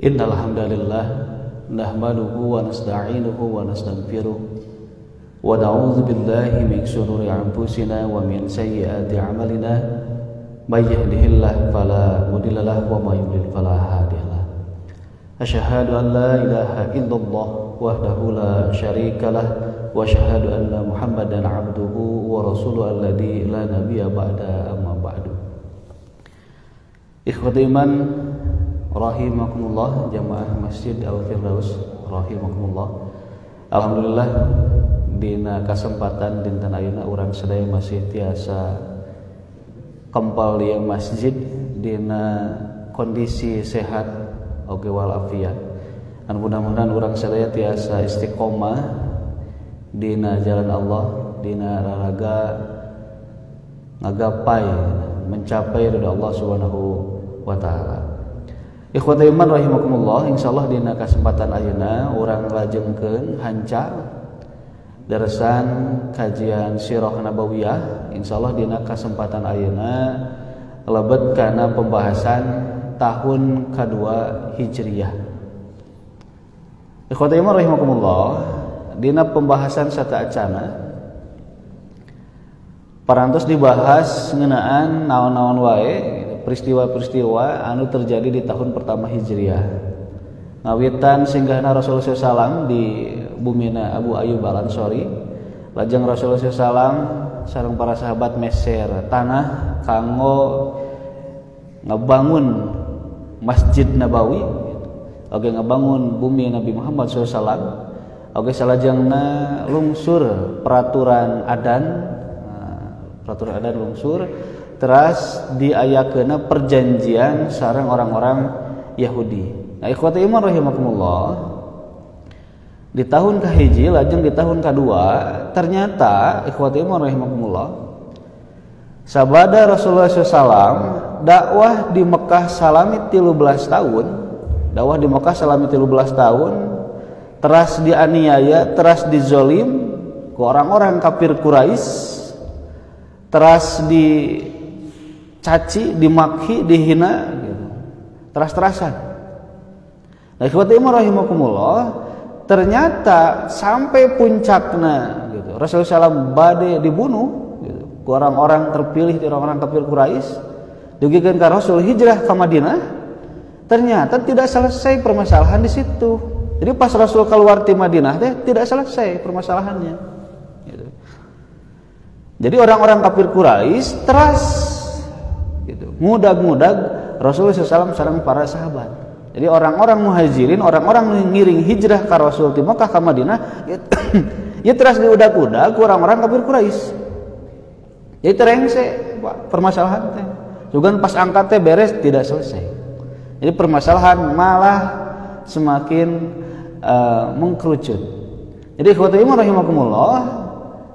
Innal hamdalillah nahmaduhu wa nasta'inuhu wa nastaghfiruh wa na'udzu billahi min shururi anfusina wa min sayyiati a'malina may yahdihillahu fala mudilla lahu wa may yudlil fala hadiyalah. Asyhadu an la ilaha illallah wahdahu la syarika lah wa asyhadu anna Muhammadan 'abduhu wa rasuluhu alladzi la nabiyya ba'da amma ba'du. Ikhwati iman rahimakumullah, jamaah Masjid Al-Firdaus rahimakumullah. Alhamdulillah dina kasempatan dinten ayeuna urang sadaya masih tiasa kempal di masjid dina kondisi sehat oge walafiat. Dan mudah-mudahan urang sadaya tiasa istiqomah dina jalan Allah, dina raraga ngagapai mencapai ridha Allah Subhanahu wa taala. Ikhwatul iman rahimakumullah, insyaallah dina kasempatan ayeuna urang lajengkeun hanca darasan kajian sirah nabawiyah. Insyaallah dina kasempatan ayeuna lebet kana pembahasan tahun kedua Hijriyah. Ikhwatul iman rahimakumullah, dina pembahasan sataacana parantos dibahas ngeunaan naon-naon wae peristiwa-peristiwa anu terjadi di tahun pertama Hijriyah. Ngawitan singgahna Rasulullah SAW di bumina Abu Ayyub Al-Ansari, lajeng Rasulullah SAW sareng para sahabat meser tanah kanggo ngabangun Masjid Nabawi, oge ngabangun bumi Nabi Muhammad SAW, oge salajengna lungsur peraturan adan lungsur, teras diayakeuna perjanjian sareng orang-orang Yahudi. Nah, ikhwati iman rahimakumullah, di tahun kahiji lajeng di tahun kedua ternyata ikhwati iman rahimakumullah sabada Rasulullah SAW dakwah di Mekah salami 13 tahun, teras dianiaya, teras dizolim ku orang-orang kafir Quraisy, teras dicaci, dimaki, dihina gitu. Teras-terasan. Nah, ikhwati iman rahimakumullah, ternyata sampai puncakna gitu. Rasulullah SAW bade dibunuh gitu. Orang-orang terpilih di orang-orang kafir Quraisy dugikeun ka Rasul hijrah ke Madinah. Ternyata tidak selesai permasalahan di situ. Jadi pas Rasul keluar di Madinah tidak selesai permasalahannya. Gitu. Jadi orang-orang kafir Quraisy teras gitu, ngudag-ngudag Rasulullah SAW sareng para sahabat. Jadi orang-orang muhajirin, orang-orang ngiring hijrah ka Rasul di Mekah ka Madinah, ya teras diudag-udag orang-orang kafir Quraisy. Jadi terengse permasalahan teh. Juga pas angkat teh beres tidak selesai. Jadi permasalahan malah semakin mengkerucut. Jadi ikhwati iman rahimakumullah,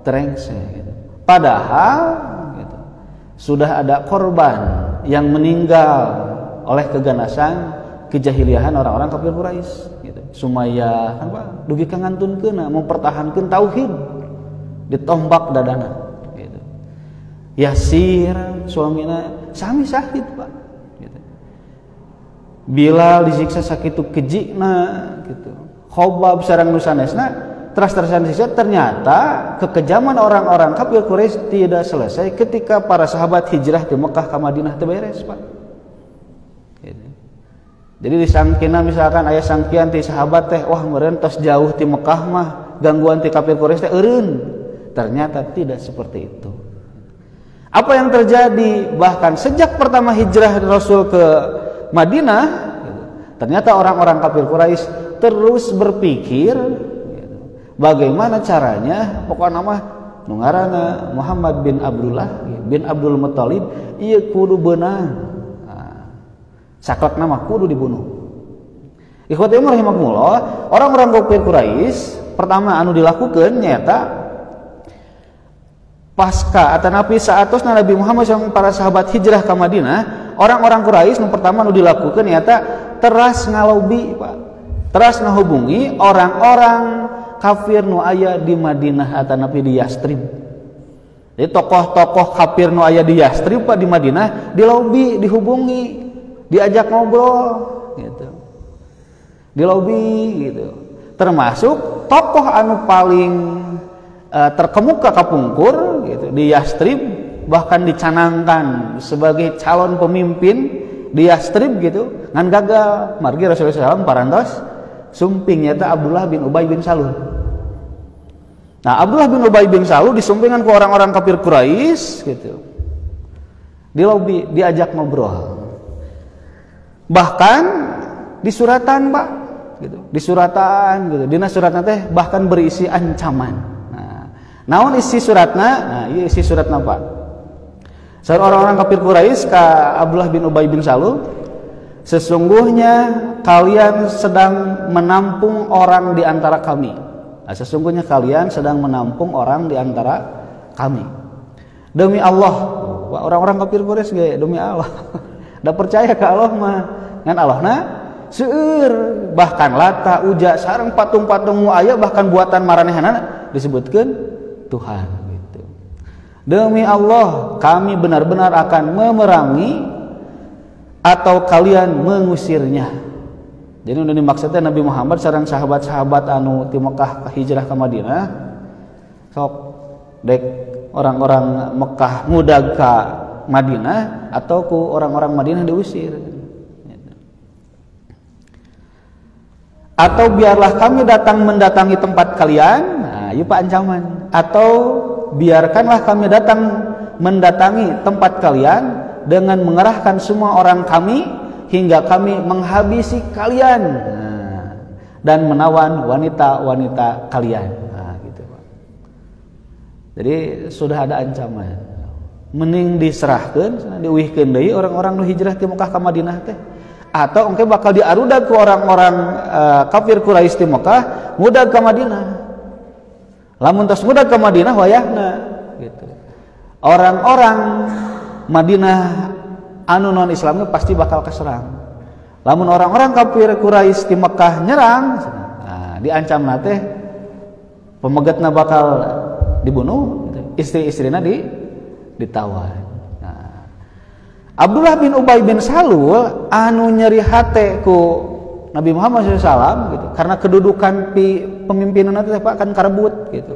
terengse gitu. Padahal gitu, sudah ada korban yang meninggal oleh keganasan kejahiliahan orang-orang kafir Quraisy gitu. Sumayyah dugi kangantunkeun mempertahankan tauhid ditombak dadana gitu. Yasir suamina sami syahid Pak gitu. Bilal disiksa sakitu kejina gitu. Khobab sareng nu sanesna teras-terasan sisa, ternyata kekejaman orang-orang kafir Quraisy tidak selesai ketika para sahabat hijrah di Mekah ke Madinah teu beres Pak. Jadi disangkina misalkan aya sangkian ti sahabat teh wah meureun tos jauh ti Mekah mah gangguan ti kafir Quraisy teh eureun. Ternyata tidak seperti itu. Apa yang terjadi bahkan sejak pertama hijrah Rasul ke Madinah, ternyata orang-orang kafir Quraisy terus berpikir bagaimana caranya pokoknya nama nu ngaranna Muhammad bin Abdullah bin Abdul Muthalib ieu kudu beunang. Saklek nama kudu dibunuh. Ikhwati rahimakumullah, orang-orang kafir Quraisy pertama anu dilakukeun nyaeta pasca atanapi saatosna Nabi Muhammad SAW para sahabat hijrah ke Madinah, orang-orang Quraisy nu pertama anu dilakukeun nyaeta teras ngalobi Pak. Teras ngahubungi orang-orang kafir nu aya di Madinah atanapi di Yastrib. Jadi tokoh-tokoh kafir nu aya di Yastrib Pak di Madinah di lobi dihubungi, diajak ngobrol gitu. di lobi gitu. Termasuk tokoh anu paling terkemuka kapungkur gitu di Yastrib, bahkan dicanangkan sebagai calon pemimpin di Yastrib gitu, ngan gagal. Margi Rasulullah SAW parantos sumping nyata Abdullah bin Ubay bin Salul. Nah, Abdullah bin Ubay bin Salul disumpingan ke orang-orang kafir Quraisy gitu. Di lobi diajak ngobrol. Bahkan di suratan, Pak, gitu. Di suratan gitu. Dina suratna teh bahkan berisi ancaman. Nah, naon isi suratna? Nah, ieu isi suratna, Pak. Saur orang-orang kafir Quraisy ka Abdullah bin Ubay bin Salul, sesungguhnya kalian sedang menampung orang di antara kami. Nah, sesungguhnya kalian sedang menampung orang di antara kami. Demi Allah, orang-orang kafir Quraisy ge demi Allah. Da percaya ke Allah mah. Ngan Allahna seueur, bahkan Lata, Uja, sareng patung-patung nu aya bahkan buatan maranehanna disebutkeun Tuhan gitu. Demi Allah, kami benar-benar akan memerangi atau kalian mengusirnya. Jadi udah dimaksudnya Nabi Muhammad sareng sahabat-sahabat anu ti Mekah hijrah ke Madinah sok dek orang-orang Mekah ngudag ka Madinah atau ku orang-orang Madinah diusir. Atau biarlah kami datang mendatangi tempat kalian, nah ieu Pak ancaman. Atau biarkanlah kami datang mendatangi tempat kalian dengan mengerahkan semua orang kami hingga kami menghabisi kalian, nah, dan menawan wanita-wanita kalian. Nah, gitu, Pak. Jadi sudah ada ancaman. Mending diserahkeun, diuihkeun deui orang-orang nu hijrah ti Mekah ka Madinah teh. Atau engke bakal diarudag ke orang-orang kafir Quraisy di Mekah ngudag ke Madinah. Lamun tos ngudag ke Madinah wayahna gitu. Orang-orang Madinah anu non Islam pasti bakal keserang. Lamun orang-orang kafir Quraisy di Mekah nyerang, nah diancamna teh pemegatna bakal dibunuh, gitu. Istri-istrina ditawan. Abdullah bin Ubay bin Salul anu nyeri hate ku Nabi Muhammad SAW gitu, karena kedudukan pemimpinan itu Pak kan karebut gitu,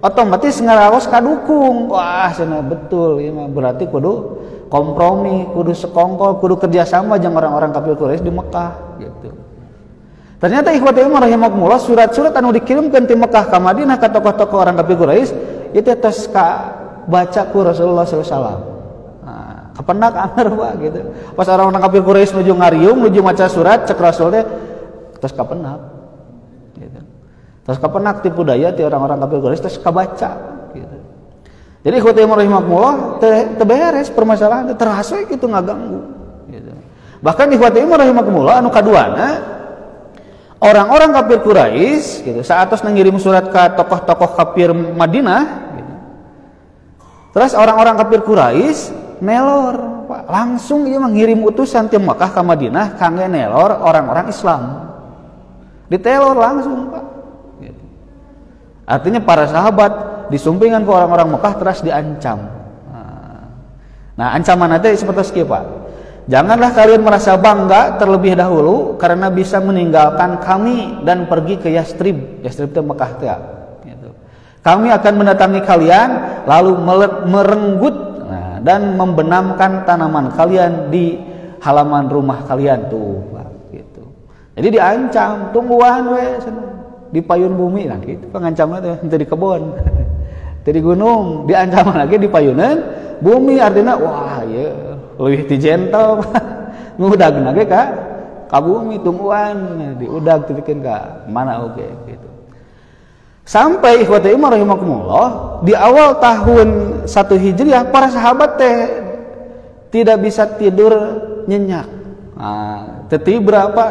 otomatis ngaraos kadukung. Wah cenah betul ya, berarti kudu kompromi, kudu sekongkol, kudu kerjasama jeung orang-orang kafir Quraisy di Mekah gitu. Ternyata ikhwatul iman rahimakumullah, surat-surat anu dikirimkeun ti Mekah ka Madinah ka tokoh-tokoh orang kafir Quraisy itu tos ka baca ku Rasulullah SAW. Kepenak anger Pak gitu. Pas orang-orang kafir Quraisy nuju ngariung, nuju maca surat cek Rasul teh terus kapenak gitu. Terus kapenak tipu daya ti orang-orang kafir Quraisy terus kabaca gitu. Jadi ikhwati rahimakumullah teu beres permasalahan terasa kitu ngaganggu gitu. Bahkan ikhwati rahimakumullah anu kaduana orang-orang kafir Quraisy gitu saatos ngirim surat ka tokoh-tokoh kafir Madinah gitu. Terus orang-orang kafir Quraisy nelor, Pak. Langsung ieu mengirim utusan ti Mekah ka Madinah kangge nelor orang-orang Islam. Ditelor langsung, Pak. Gitu. Artinya para sahabat disumpingan ke orang-orang Mekah terus diancam. Nah, ancaman teh seperti kieu, Pak. Janganlah kalian merasa bangga terlebih dahulu karena bisa meninggalkan kami dan pergi ke Yastrib. Yastrib itu Mekah teh. Gitu. Kami akan mendatangi kalian lalu merenggut dan membenamkan tanaman kalian di halaman rumah kalian tuh, Pak, gitu. Jadi diancam, tungguan we di payun bumi lah gitu. Pengancamnya teh di kebon. Di gunung, diancam lagi di payunan bumi, artinya wah ya leuwih ti gentle ngudagna ge ka bumi, tungguan diudag titikeun ka mana oge gitu. Sampai ikhwatul iman rahimakumullah di awal tahun 1 Hijriah para sahabat teh tidak bisa tidur nyenyak. Nah, teti berapa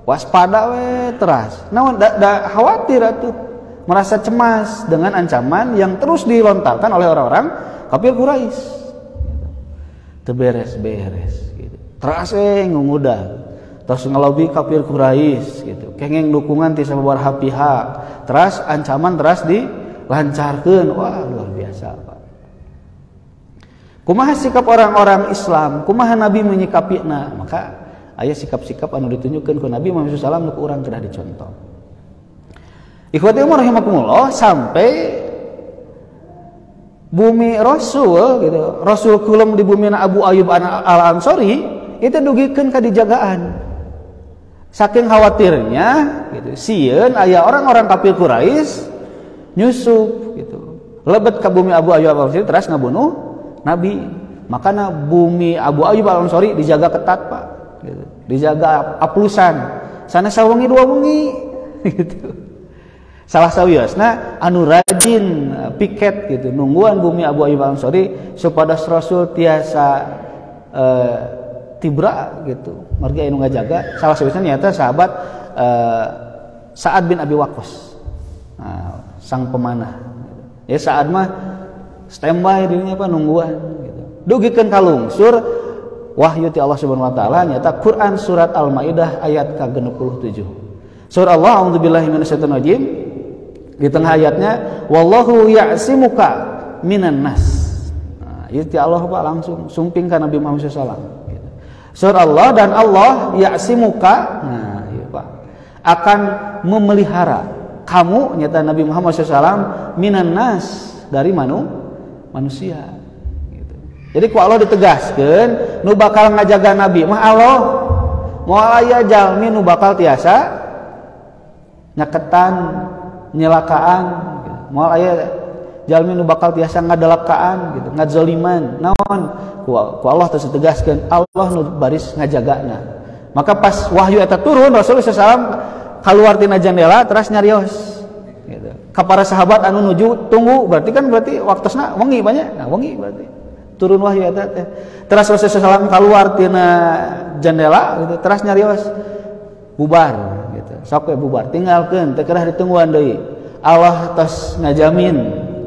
waspada we teras. Naon da khawatir atuh, merasa cemas dengan ancaman yang terus dilontarkan oleh orang-orang kafir Quraisy. Teu beres-beres gitu. Teras ngudag. Terus ngelobi kafir Quraisy gitu, kengeng dukungan ti sababaraha pihak, terus ancaman terus dilancarkeun. Wah luar biasa, Pak. Kumaha sikap orang-orang Islam, kumaha Nabi menyikapina? Maka aya sikap-sikap anu ditunjukkeun ku Nabi Muhammad SAW nu urang kedah dicontoh. Ikhwati umar rahimakumullah, sampai bumi Rasul gitu. Rasul kulum di bumi Abu Ayyub Al-Ansari itu dugikeun ka dijagaan. Saking khawatirnya gitu. Sieun aya orang-orang kafir Quraisy nyusup gitu. Lebet ka bumi Abu Ayyub Al-Ansari terus ngabunuh Nabi. Makana bumi Abu Ayyub Al-Ansari dijaga ketat, Pak. Gitu. Dijaga aplusan. Sana sawengi 2 wengi gitu. Salah sawiosna anu rajin piket gitu nungguan bumi Abu Ayyub Al-Ansari supados Rasul tiasa tibra gitu margi anu ngajaga. Salah sawiosna nyata sahabat Sa'ad bin Abi Waqqas, sang pemanah gitu. Ya Sa'ad mah standby dirinya apa nungguan gitu. Dugikeun kalungsur wahyu ti Allah Subhanahu wa taala nyata Quran surat Al-Maidah ayat ke-67. Surah Allah a'udzubillahi minasyaitonir rajim. Di tengah ayatnya wallahu ya'simuka minan nas. Nah, itu Allah Pak langsung sumpingkan Nabi Muhammad SAW gitu. Surah Allah dan Allah ya'simuka, nah iya Pak, akan memelihara kamu nyata Nabi Muhammad SAW minan nas dari manusia gitu. Jadi ku Allah ditegaskan nu bakal ngajaga Nabi mah Allah moal aya jalmi nu bakal tiasa nyaketan nyelakaan gitu. Moal aya jalmi nu bakal tiasa ngadalakaan gitu, ngadzaliman. Naon ku Allah terus tegaskeun Allah nu baris ngajagana. Maka pas wahyu eta turun Rasulullah SAW kaluar tina jendela terus nyarios gitu. Ka para sahabat anu nuju tunggu berarti waktosna wengi banyak. Nah wengi berarti turun wahyu eta teh. Terus Rasulullah SAW kaluar tina jendela gitu terus nyarios bubar. Sok we bubar tinggalkeun teu kedah ditungguan deui. Allah tos ngajamin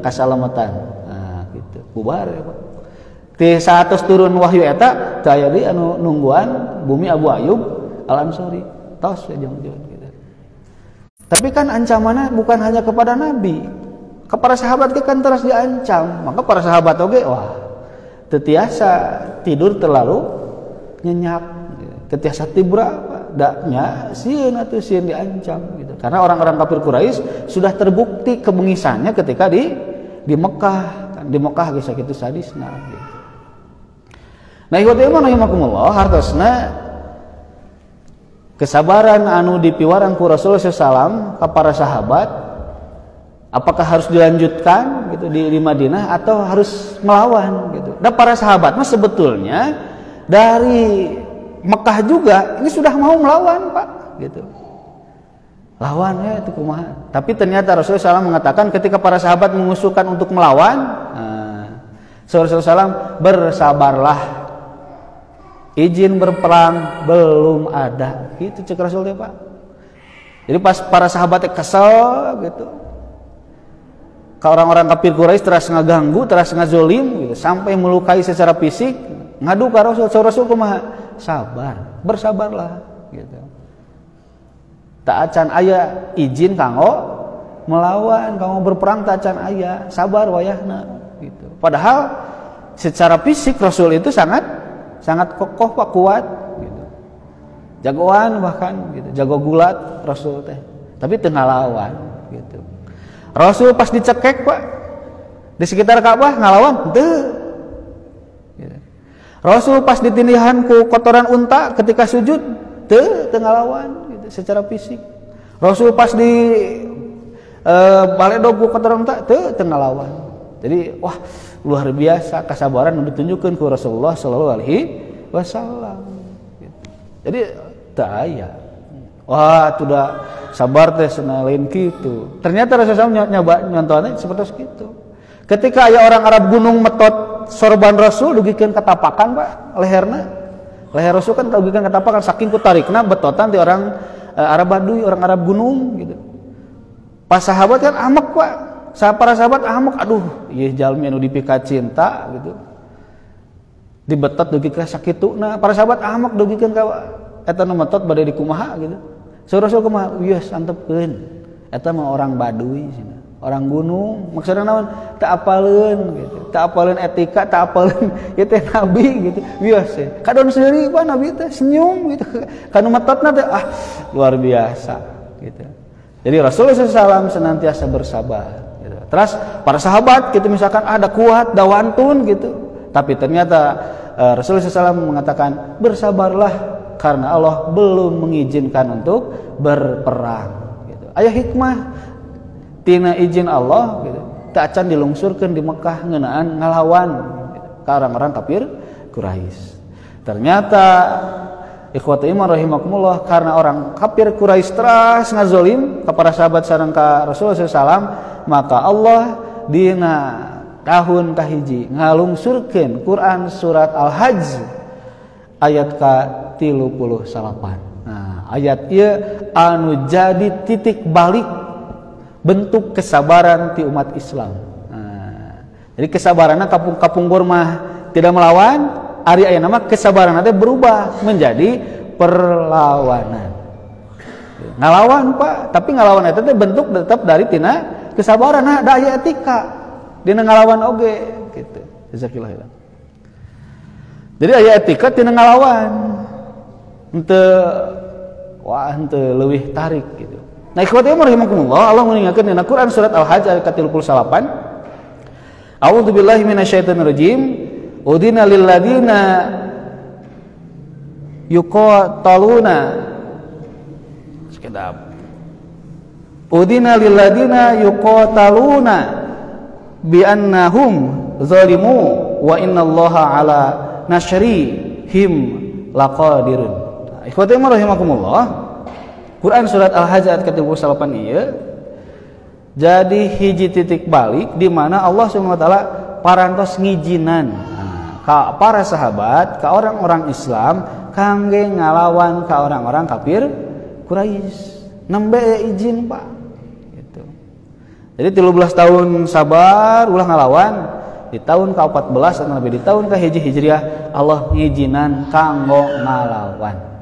kasalamatan. Nah gitu. Bubar ya, Pak. Ti saat tos turun wahyu eta teu aya deui anu nungguan bumi Abu Ayyub Al-Ansari. Tos jeung gitu. Tapi kan ancamannya bukan hanya kepada Nabi. Kepada sahabat kan terus diancam. Maka para sahabat oge wah teu tiasa tidur terlalu nyenyak. Ketiasa tibra daknya sieun atuh sieun diancam gitu. Karena orang-orang kafir Quraisy sudah terbukti kebengisannya ketika di Mekah. Di Mekah geus sakitu sadisna gitu. Nah, ikhwati iman rahimakumullah, hartosna kesabaran anu dipiwaran ku Rasulullah SAW ka para sahabat apakah harus dilanjutkan gitu di Madinah atau harus melawan gitu. Dan para sahabat mah sebetulnya dari Mekah juga ini sudah mau melawan Pak gitu. Lawannya itu kumaha. Tapi ternyata Rasulullah SAW mengatakan ketika para sahabat mengusulkan untuk melawan, Rasulullah SAW bersabarlah. Izin berperang belum ada. Itu cek Rasulullah Pak. Jadi pas para sahabatnya kesel gitu. Ke orang-orang kafir Quraisy terus ngaganggu, terus ngazolim gitu, sampai melukai secara fisik, ngadu ka Rasul kumaha? Sabar, bersabarlah gitu. Tak acan aya izin kanggo melawan, kanggo berperang tak acan aya, sabar wayahna gitu. Padahal secara fisik Rasul itu sangat kokoh Pak, kuat gitu. Jagoan bahkan gitu, jago gulat Rasul teh. Tapi teu ngalawan gitu. Rasul pas dicekek Pak di sekitar Ka'bah ngalawan teu. Gitu. Rasul pas ditindihan ku kotoran unta ketika sujud teu ngalawan gitu secara fisik. Rasul pas di baledog ku kotoran unta teu ngalawan. Jadi wah luar biasa kesabaran yang ditunjukkan ku Rasulullah sallallahu alaihi wasallam gitu. Jadi teu aya. Wah sudah sabar teh cenah lain kitu. Ternyata Rasulullah nyoba nyontohna seperti itu. Ketika aya orang Arab gunung metot sorban Rasul dugikeun katapakan Pak leherna. Leher Rasul kan dugikeun katapakan saking ku tarikna betotan ti orang Arab Baduy, orang Arab gunung gitu. Pas sahabat kan amek Pak. Para sahabat amek, aduh, ieu jalmi anu dipikat cinta gitu. Dibetot dugikeun sakituna. Para sahabat amek dugikeun ka eta nu metot bade dikumaha gitu. Rasul kumaha? Wios antepkeun. Eta mah orang Baduy cenah. orang gunung maksudna naon teu apaleun gitu, teu apaleun etika, teu apaleun ieu teh nabi gitu. Biasa kadon sendiri Pak nabi teh senyum gitu, kanu metotna teh luar biasa gitu. Jadi Rasulullah SAW senantiasa bersabar gitu. Terus para sahabat gitu misalkan ada kuat, dawantun gitu, tapi ternyata Rasulullah SAW mengatakan bersabarlah karena Allah belum mengizinkan untuk berperang gitu. Aya hikmah tina izin Allah gitu, tak acan dilungsurkeun di Mekah ngeunaan ngalawan gitu, ka orang-orang kafir Quraisy. Ternyata ikhwati iman rahimakumullah, karena orang kafir Quraisy teras ngazolim kepada sahabat sareng ka Rasulullah SAW, maka Allah dina tahun kahiji ngalungsurkeun Quran surat Al-Hajj ayat ka 38. Nah, ayat ieu anu jadi titik balik bentuk kesabaran ti umat Islam. Nah, jadi kesabaranna kapungkur mah tidak melawan, ari ayeuna mah kesabaranna teh berubah menjadi perlawanan. Ngalawan Pak, tapi ngalawan eta teh bentuk tetap dari tina kesabaran. Nah, da aya etika dina ngalawan oge gitu. Jazakillah. Jadi aya etika tina ngalawan. Henteu leuwih tarik gitu. Nah, ikhwati rahimakumullah, Allah mengingatkan dalam Quran surat Al-Hajj ayat 38. A'udzu billahi minasyaitonir rajim. Udina lil ladina yuqataluna. Sekedap. Udina lil ladina yuqataluna bi annahum zalimu wa innallaha ala nasrihim laqadirun. Ikhwati rahimakumullah, Quran surat Al-Hajj ayat ke-38 ieu jadi hiji titik balik di mana Allah Subhanahu wa taala parantos ngijinan ka para sahabat, ka orang-orang Islam kangge ngalawan ka orang-orang kafir Quraisy. Nembe izin Pak gitu. Jadi 13 tahun sabar ulah ngalawan, di tahun ke-14 atau lebih di tahun ke-1 Hijriah Allah ngijinan kanggo ngalawan.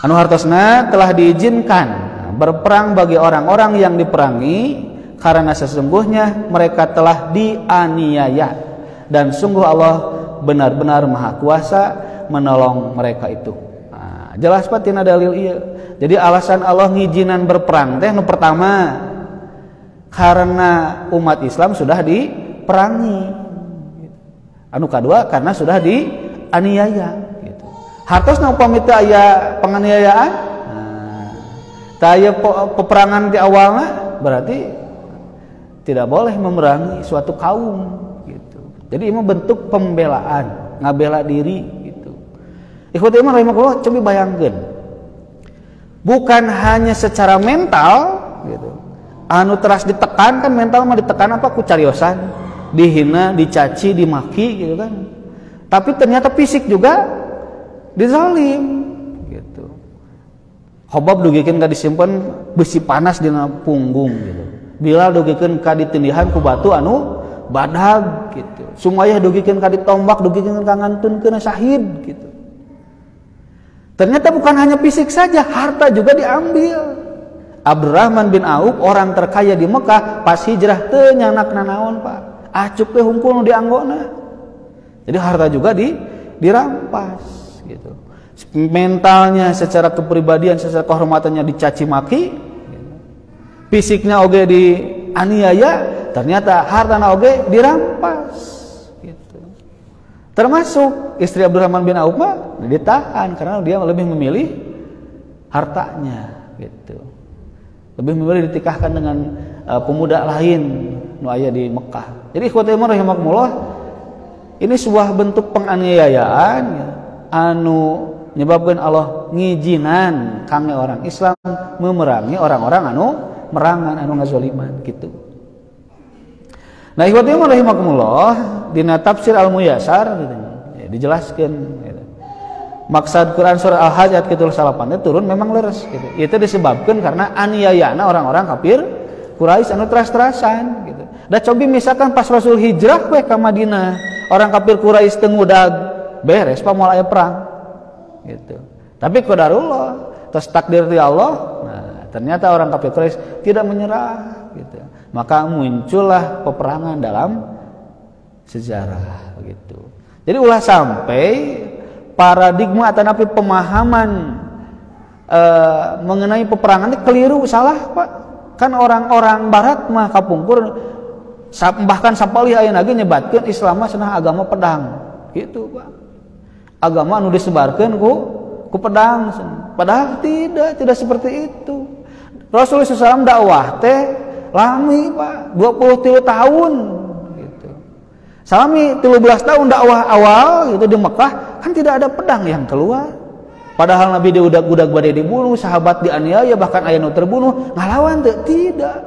Anu hartosna telah diizinkan berperang bagi orang-orang yang diperangi karena sesungguhnya mereka telah dianiaya dan sungguh Allah benar-benar maha kuasa menolong mereka itu. Nah, jelas Pak tina dalil ieu. Jadi alasan Allah ngijinan berperang teh nu pertama karena umat Islam sudah diperangi. Anu kedua karena sudah dianiaya. Hartosna upami teu aya penganiayaan, teu aya peperangan di awalna, berarti tidak boleh memerangi suatu kaum gitu. Jadi ini bentuk pembelaan, ngabela diri gitu. Ikhwati iman rahimakumullah, coba bayangkeun. Bukan hanya secara mental gitu. Anu teras ditekan kan mental mah ditekan apa ku cariosan, dihina, dicaci, dimaki gitu kan. Tapi ternyata fisik juga dizalim gitu. Khobab dugikeun ka disimpen besi panas dina punggung gitu. Bilal dugikeun ka ditindihan ku batu anu badag gitu. Sumayyah dugikeun ka ditombak, dugikeun ka ngantunkeun syahid gitu. Ternyata bukan hanya fisik saja, harta juga diambil. Abdurrahman bin Auf, orang terkaya di Mekah, pas hijrah teu nyanakna naon Pak. Acuk teh hungkul nu dianggona. Jadi harta juga dirampas. Gitu. Mentalnya secara kepribadian, secara kehormatannya dicaci maki, fisiknya oge dianiaya, ternyata hartana oge dirampas gitu. Termasuk istri Abdurrahman bin Auf ditahan karena dia lebih memilih hartanya gitu. Lebih memilih ditikahkan dengan pemuda lain nu aya di Mekah. Jadi ikhwati rahimakumullah, ini sebuah bentuk penganiayaan ya, anu menyebabkan Allah ngijinan kangge orang Islam memerangi orang-orang anu merangan, anu ngazaliman gitu. Nah, ikhwati rahimakumullah, dina tafsir Al-Muyassar gitu, ya, dijelaskan gitu. Maksud Quran surah Al-Hajj ayat ke-38 turun memang leres gitu. Itu disebabkan karena aniayana orang-orang kafir Quraisy anu teras-terasan gitu. Da cobi misalkan pas Rasul hijrah we ka Madinah, orang kafir Quraisy teu ngudag beres moal aya perang gitu. Tapi qadarullah, tos takdir ti Allah. Nah, Ternyata orang kafir Quraisy tidak menyerah gitu. Maka muncullah peperangan dalam sejarah begitu. Jadi ulah sampai paradigma atau napi pemahaman mengenai peperangan ini keliru, salah Pak. Kan orang-orang barat mah kapungkur bahkan sapalih ayeuna ge nyebatkeun Islam mah cenah agama pedang gitu Pak. Agama anu disebarkeun ku pedang. Padahal tidak seperti itu. Rasulullah SAW dakwah teh lami Pak, 23 tahun gitu. Salami 13 tahun dakwah awal gitu di Mekah, kan tidak ada pedang yang keluar. Padahal Nabi diudag-udag badai dibunuh, sahabat dianiaya, bahkan aya nu terbunuh, ngalawan tidak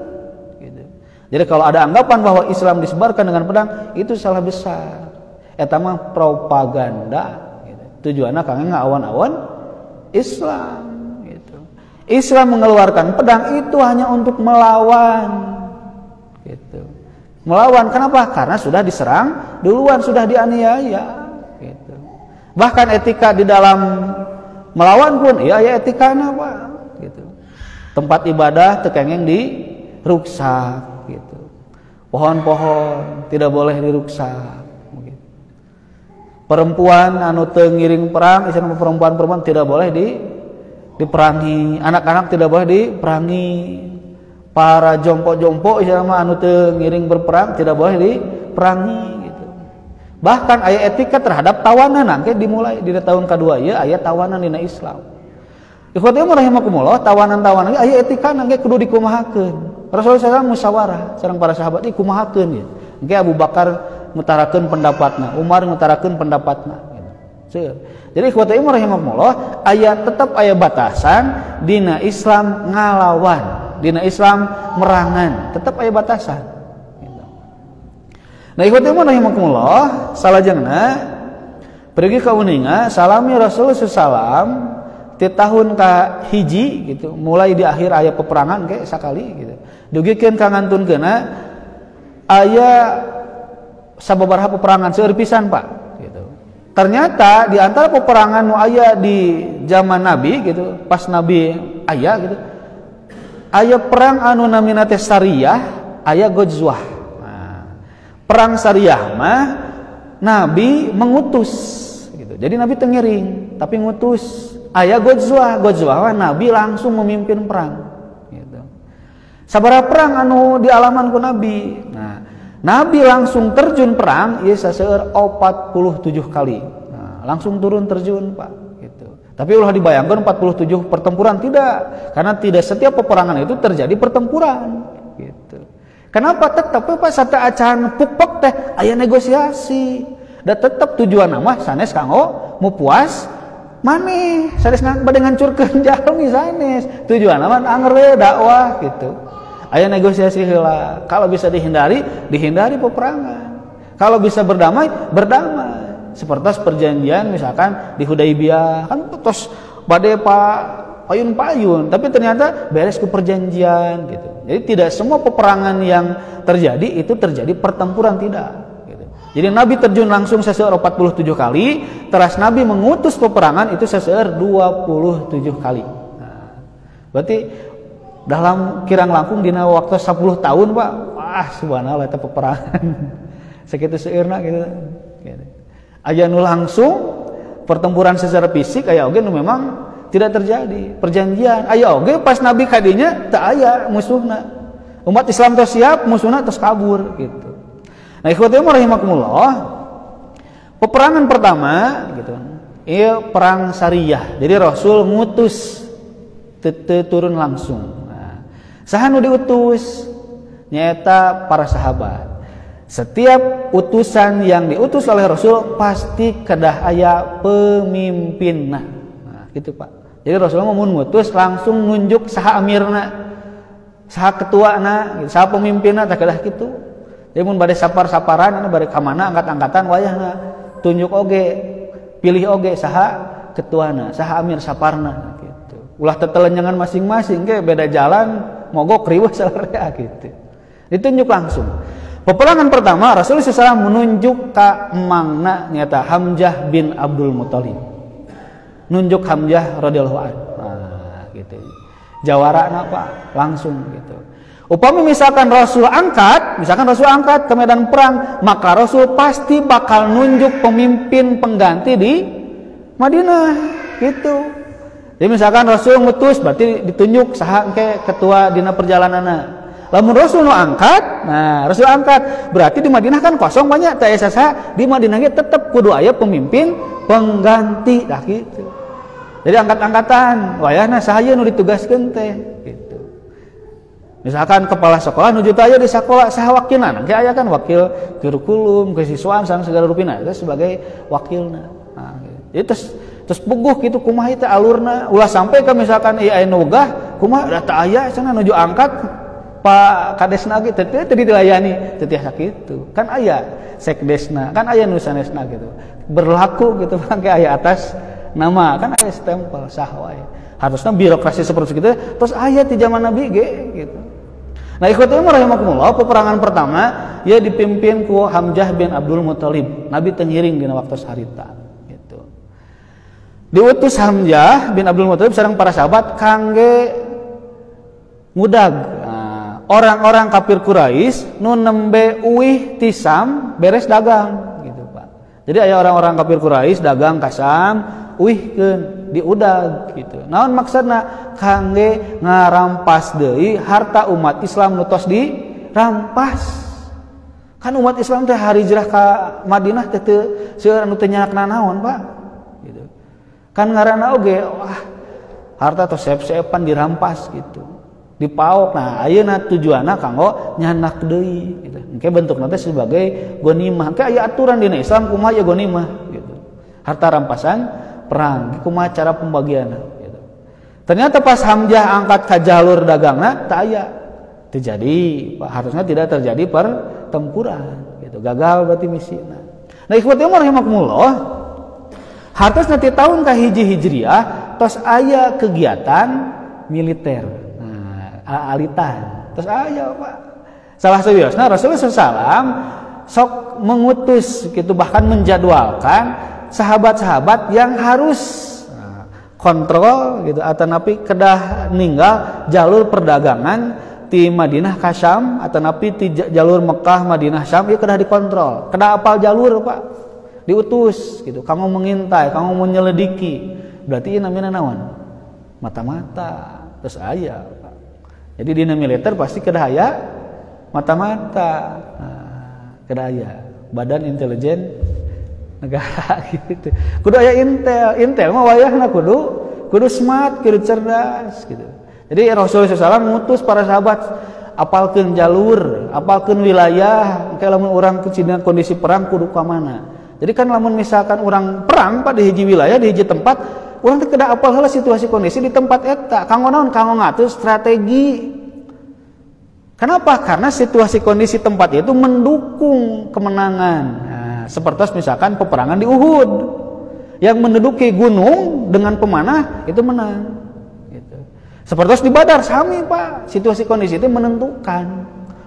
gitu. Jadi kalau ada anggapan bahwa Islam disebarkan dengan pedang, itu salah besar. Eta mah propaganda gitu. Tujuanna kangge ngawan-awan Islam gitu. Islam mengeluarkan pedang itu hanya untuk melawan gitu. Melawan kenapa? Karena sudah diserang duluan, sudah dianiaya gitu. Bahkan etika di dalam melawan pun ya etikana Pak gitu. Tempat ibadah tekengeng diruksak gitu. Pohon-pohon tidak boleh diruksak gitu. Perempuan anu teu ngiring perang, isana perempuan tidak boleh diperangi, anak-anak tidak boleh diperangi. Para jompo-jompo isana anu teu ngiring berperang tidak boleh diperangi gitu. Bahkan aya etika terhadap tawanan angke dimulai di tahun kedua ya aya tawanan dina Islam. Ikhwati rahimakumullah, tawanan-tawanan ge aya etika angke kudu dikumahakeun. Rasulullah SAW musyawarah sareng para sahabat ieu kumahakeun ya. Engke Abu Bakar ngutarakeun pendapatna, Umar ngutarakeun pendapatna gitu. Jadi ikhwati rahimakumullah, tetap aya batasan dina Islam ngalawan, dina Islam merangan, tetap aya batasan. Nah ikhwati rahimakumullah, salajengna pergi ka uninga salami Rasulullah SAW ti tahun ka hiji gitu, mulai di akhir aya peperangan ge sakali gitu. Dugikeun ka ngantunkeunna aya sababaraha peperangan seueur pisan Pak gitu. Ternyata di antara peperangan nu aya di zaman Nabi gitu, pas Nabi aya gitu, aya perang anu namina teh Sariyah, aya Ghazwah. Perang Sariyah mah Nabi mengutus gitu. Jadi Nabi tengiring tapi ngutus. Aya Ghazwah Nabi langsung memimpin perang gitu. Sabaraha perang anu di alaman ku Nabi. Nah, Nabi langsung terjun perang ieu saseueur 47 kali. Nah, langsung turun terjun Pak gitu. Tapi ulah dibayangkan 47 pertempuran tidak, karena tidak setiap peperangan itu terjadi pertempuran gitu. Kenapa tetap Pak sata acan pukpek teh aya negosiasi. Da tetap tujuan mah sanes kanggo mu puas maneh, sanes bade ngancurkeun jalmi sanes. Tujuan mah anger dakwah gitu. Aya negosiasi heula. Kalau bisa dihindari peperangan. Kalau bisa berdamai. Seperti perjanjian misalkan di Hudaibiyah kan terus bade payun-payun, tapi ternyata beres ke perjanjian gitu. Jadi tidak semua peperangan yang terjadi itu terjadi pertempuran, tidak gitu. Jadi Nabi terjun langsung seseueur 47 kali, terus Nabi mengutus peperangan itu seseueur 27 kali. Nah, berarti dalam kirang langkung dina waktu 10 tahun Pak, wah subhanallah eta peperangan. Sakitu seueurna gitu. Aya nu langsung pertempuran secara fisik, aya oge nu memang tidak terjadi perjanjian. Aya oge pas Nabi kadinya teu aya musuhna. Umat Islam teh siap, musuhna terus kabur gitu. Nah, ikhwati rahimakumullah, peperangan pertama gitu. Ieu perang Sariyah. Jadi Rasul ngutus turun langsung. Nah, saha nu diutus? Nyaeta para sahabat. Setiap utusan yang diutus oleh Rasul pasti kedah aya pemimpinna. Nah, gitu Pak. Jadi Rasulullah mau ngutus langsung nunjuk saha amirna, saha ketuana, gitu, saha pemimpinna, tak kedah gitu. Jadi mun bade sapar-saparan, bade ka mana angkat-angkatan wayahna, tunjuk oge, pilih oge saha ketuana, saha amir saparna gitu. Ulah tetelenjangan masing-masing ge beda jalan, mogok riweuh salarea gitu. Ditunjuk langsung. Peperangan pertama Rasulullah SAW menunjuk ka emangna nyata Hamzah bin Abdul Muthalib. Nunjuk Hamzah radhiyallahu anhu. Nah, gitu. Jawara Pak langsung gitu. Upami misalkan Rasul angkat ke medan perang, maka Rasul pasti bakal nunjuk pemimpin pengganti di Madinah gitu. Jadi misalkan Rasul ngutus berarti ditunjuk saha engke ketua dina perjalananna. Lamun Rasul nu angkat, Rasul angkat berarti di Madinah kan kosong banyak teu aya saha, di Madinah ge tetep kudu aya pemimpin pengganti dah gitu. Jadi angkat-angkatan, wayahna sahaya nu ditugaskeun teh gitu. Misalkan kepala sekolah nuju aya di sekolah saha wakilna, nanti aya kan wakil kurikulum, kesiswaan sareng segala rupina itu sebagai wakilna. Nah, gitu. Terus puguh gitu kumaha teh alurna, ulah sampai ke misalkan ieu aya nugah, kumaha da teu aya cenah nuju angkat Pak Kadesna ge teu dilayani, teu tiasa kitu. Kan aya sekdesna, kan aya nusanesna gitu. Berlaku gitu pangke aya atas nama, kan aya stempel sah wae. Harusnya birokrasi seperti itu terus aya di zaman Nabi ge gitu. Nah, ikhwatul rahimakumullah, peperangan pertama ia dipimpin ku Hamzah bin Abdul Muthalib. Nabi teu ngiring dina waktu harita gitu. Diutus Hamzah bin Abdul Muthalib sareng para sahabat kangge ngudag orang-orang kafir Quraisy nu nembe uih ti Sam beres dagang gitu, Pak. Jadi aya orang-orang kafir Quraisy dagang ka Sam, uihkeun diudag gitu. Naon maksudna? Kangge ngarampas deui harta umat Islam nu tos dirampas. Kan umat Islam teh hari hijrah ka Madinah teh teu seueur anu teu nyakna naon, Pak. Gitu. Kan ngaranna oge wah harta tos sep-sepan dirampas gitu. Dipaok. Nah, ayeuna tujuanna kanggo nyanak deui gitu. Engke bentukna teh sebagai ghanimah. Engke aya aturan dina Islam kumaha ya ghanimah gitu. Harta rampasan perang, kumaha cara pembagianna gitu. Ternyata pas Hamzah angkat ka jalur dagangna teu aya. Terjadi, Pak, harusnya tidak terjadi pertempuran gitu. Gagal berarti misina. Nah, ikhwati rahimakumullah, hartosna ti taun ka Hijriah tos aya kegiatan militer. Alitan. Terus aya Pak. Salah sawiosna Rasulullah SAW sok mengutus gitu, bahkan menjadwalkan sahabat-sahabat yang harus kontrol gitu atau napi kedah ninggal jalur perdagangan ti Madinah ka Syam atau napi ti jalur Mekah Madinah Syam ieu kedah dikontrol. Kedah apal jalur Pak. Diutus gitu. Kamu mengintai, kamu menyelidiki. Berarti ieu namina naon? Mata-mata. Terus aya Pak. Jadi dina militer pasti kedah aya mata-mata. Kedah aya Badan Intelijen Negara gitu. Kudu aya intel mah wayahna kudu smart, kudu cerdas gitu. Jadi Rasulullah SAW mengutus para sahabat apalkeun jalur, apalkeun wilayah, engke lamun urang ke Cina kondisi perang kudu ka mana. Jadi kan lamun misalkan urang perang Pak di hiji wilayah, di hiji tempat, urang teh kedah apal heula situasi kondisi di tempat eta. Kanggo naon? Kanggo ngatur strategi. Kenapa? Karena situasi kondisi tempat itu mendukung kemenangan. Nah, seperti misalkan peperangan di Uhud. Yang menduduki gunung dengan pemanah itu menang. Gitu. Seperti di Badar sami Pak. Situasi kondisi itu menentukan.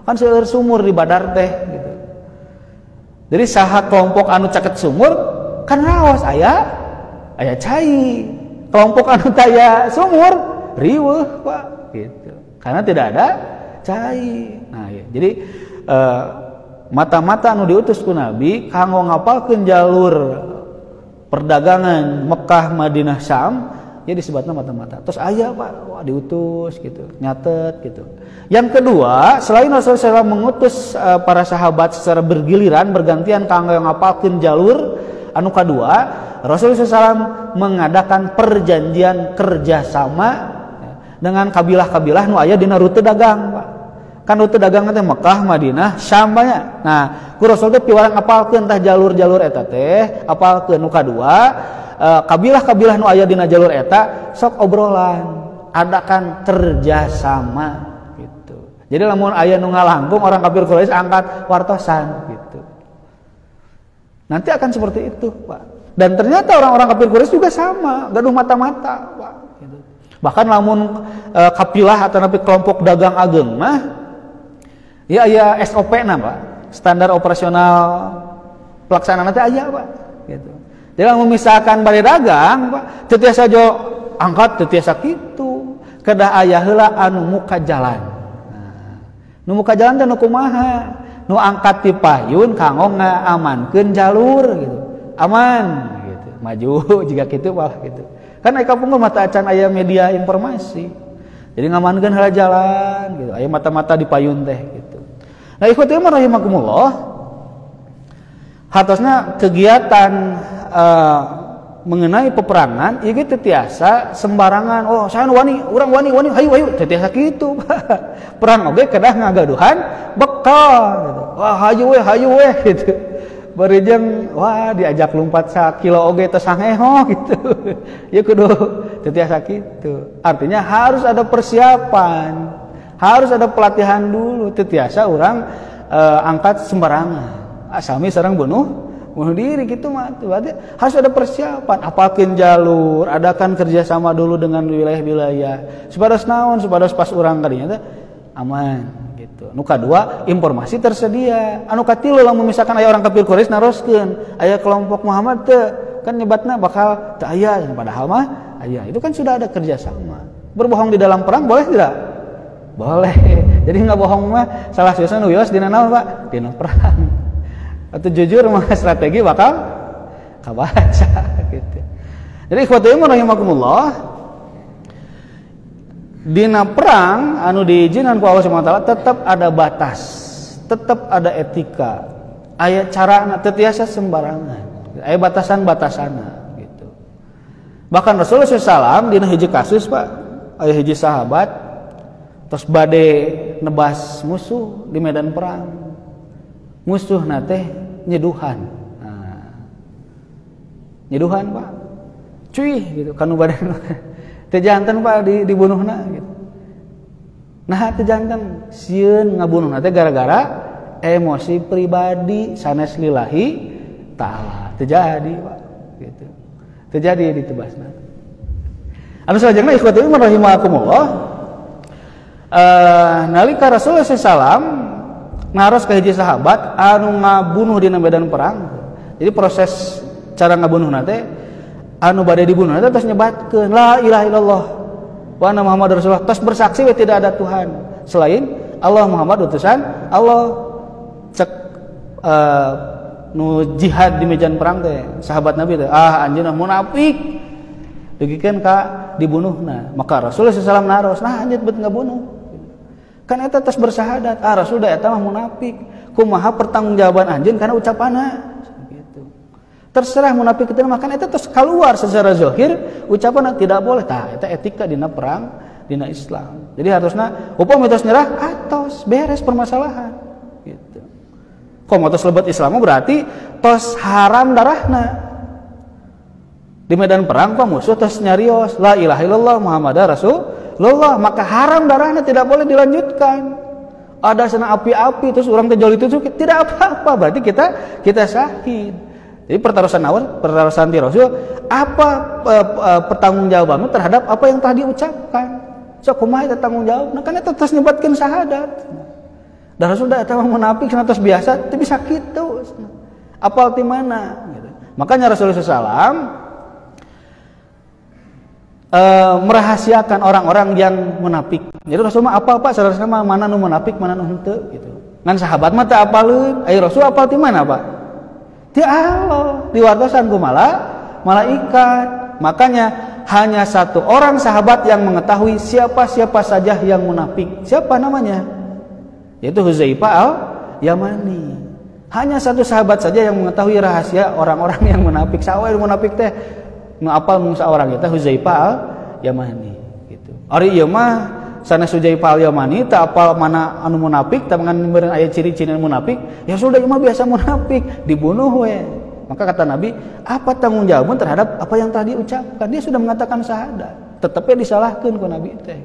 Kan seueur sumur di Badar teh gitu. Jadi saha kelompok anu caket sumur kan raos aya cai. Kelompok anu taya sumur riweuh Pak gitu. Karena tidak ada cai. Nah, ya. Jadi mata-mata anu diutus ku Nabi kanggo ngapalkeun jalur perdagangan Mekah Madinah Syam ya disebutna mata-mata. Terus aya Pak, wah diutus gitu, nyatet gitu. Yang kedua, selain Rasulullah SAW mengutus para sahabat secara bergiliran bergantian kanggo ngapalkeun jalur, anu kadua, Rasulullah SAW mengadakan perjanjian kerjasama dengan kabilah-kabilah nu aya dina rute dagang, Pak. Kan rute dagang teh Mekah, Madinah, Syam banyak. Nah, ku Rasul teh piwarang apalkeun tah jalur-jalur eta teh, apalkeun nu kadua, kabilah-kabilah nu aya dina jalur eta sok obrolan, adakan kerjasama gitu. Jadi lamun aya nu ngalangkung orang kafir Quraisy angkat wartosan gitu. Nanti akan seperti itu, Pak. Dan ternyata orang-orang kafir Quraisy juga sama, gaduh mata-mata, Pak. Gitu. Bahkan lamun kapilah atau napi kelompok dagang ageng mah ya aya SOP-na, Pak. Standar operasional pelaksanaan nanti aya, Pak. Gitu. Jadi lamun misalkan bade dagang, Pak, teu tiasa jo angkat teu tiasa kitu. kedah aya heula anu muka jalan. Nu muka jalan teh nu kumaha? Nu angkat ti payun kanggo ngaamankeun jalur gitu. Aman gitu. Maju jika kitu malah gitu. Kan aya kampung mata acan aya media informasi. Jadi ngamankeun heula jalan gitu. Aya mata-mata di payun teh gitu. Nah, ikhwati rahimakumullah. Hatosna kegiatan mengenai peperangan ieu teh tiasa sembarangan. Oh, saya wani, urang wani, hayu teh tiasa kitu. Perang oge kedah ngagaduhan bekal gitu. Wah, hayu we gitu. Barejeung wah diajak lompat 1 kilo oge teh sangeho gitu. Ya kudu teh tiasa kitu. Artinya harus ada persiapan. Harus ada pelatihan dulu. Teh tiasa urang angkat sembarangan. Sami sareng bunuh diri gitu mah. Berarti harus ada persiapan, apalkeun jalur, adakan kerjasama dulu dengan wilayah-wilayah. Supados naon, supados pas urang kadinya teh aman gitu. Nu kadua, informasi tersedia. Anu katilu lamun misalkan aya orang kafir Quraisy naroskeun, aya kelompok Muhammad teh kan nyebatna bakal teu aya, padahal mah aya. Itu kan sudah ada kerjasama. Berbohong di dalam perang boleh tidak? Boleh. Jadi enggak bohong mah salah seueusna nu wios dina naon, Pak? Dina perang. Atau jujur mah strategi bakal kabaca gitu. Jadi ikhwatikum rahimakumullah, dina perang anu diizinkan ku Allah Subhanahu wa taala tetap ada batas, tetap ada etika. Aya carana teu tiasa sembarangan. Aya batasan-batasana gitu. Bahkan Rasulullah SAW dina hiji kasus, Pak, aya hiji sahabat terus bade nebas musuh di medan perang. Musuh nate nyeduhan. Nyeduhan, Pak. Cuy gitu kanu badan. Teu janten, Pak, dibunuhna gitu. Nah, teu janten sieun ngabunuhna teh gara-gara emosi pribadi sanes lillahi taala. Teu jadi, Pak, gitu. Teu jadi ditebasna. Anu salajengna ikhwati rahimakumullah. Nalika Rasulullah SAW ngaros ka hiji sahabat anu ngabunuh dina medan perang. Jadi proses cara ngabunuhna teh anu bade dibunuh teh tos nyebatkeun la ilaha illallah wa anna muhammadar rasulullah, tos bersaksi we tidak ada Tuhan selain Allah, Muhammad utusan Allah. Cek nu jihad di medan perang teh sahabat Nabi teh anjeunna munafik degikeun ka dibunuhna. Maka Rasulullah SAW naros nah anjeun beut ngabunuh. Kan eta tos bersahadat, Rasul da eta mah munafik. Kumaha pertanggungjawaban anjeun kana ucapanna gitu. Terserah munafik kitu mah kan eta tos kaluar secara zahir ucapanna tidak boleh. Tah eta etika dina perang dina Islam. Jadi harusna upami tos nyerah atos beres permasalahan gitu. Komo tos lebet Islam berarti tos haram darahna. Di medan perang kok musuh tos nyarios la ilaha illallah muhammadar rasulullah, maka haram darahnya tidak boleh dilanjutkan. Ada sana api-api terus orang terjol itu tidak apa-apa, berarti kita syahid. Jadi pertarusan naon? Pertarusan di Rasul apa pertanggungjawabanmu terhadap apa yang tadi ucapkan. So kumaha eta tanggung jawab? Nah kan eta tos nyebatkeun syahadat. Dan Rasul da eta munafik sana tos biasa teu bisa kitu. Apal ti mana gitu. Makanya Rasulullah SAW merahasiakan orang-orang yang munafik. Jadi Rasul mah apa-apa saudara sama mana nu munafik mana nu henteu gitu. Ngan sahabat mah teu apaleun, ai Rasul apal ti mana, Pak? Ti Allah, diwartosan ku malaikat. Makanya hanya satu orang sahabat yang mengetahui siapa saja yang munafik. Siapa namanya? Yaitu Huzaifah al-Yamani. Hanya satu sahabat saja yang mengetahui rahasia orang-orang yang munafik. Sawae munafik teh nu apal mung saorang eta Huzaifah al-Yamani gitu. Ari ieu mah sanes Huzaifah al-Yamani teu apal mana anu munafik, teu ngan aya ciri-ciri munafik, ya sudah ieu mah biasa munafik, dibunuh we. Maka kata Nabi, apa tanggung jawabmu terhadap apa yang tadi ucapkan? Dia sudah mengatakan syahadat, tetepnya disalahkeun ku Nabi teh.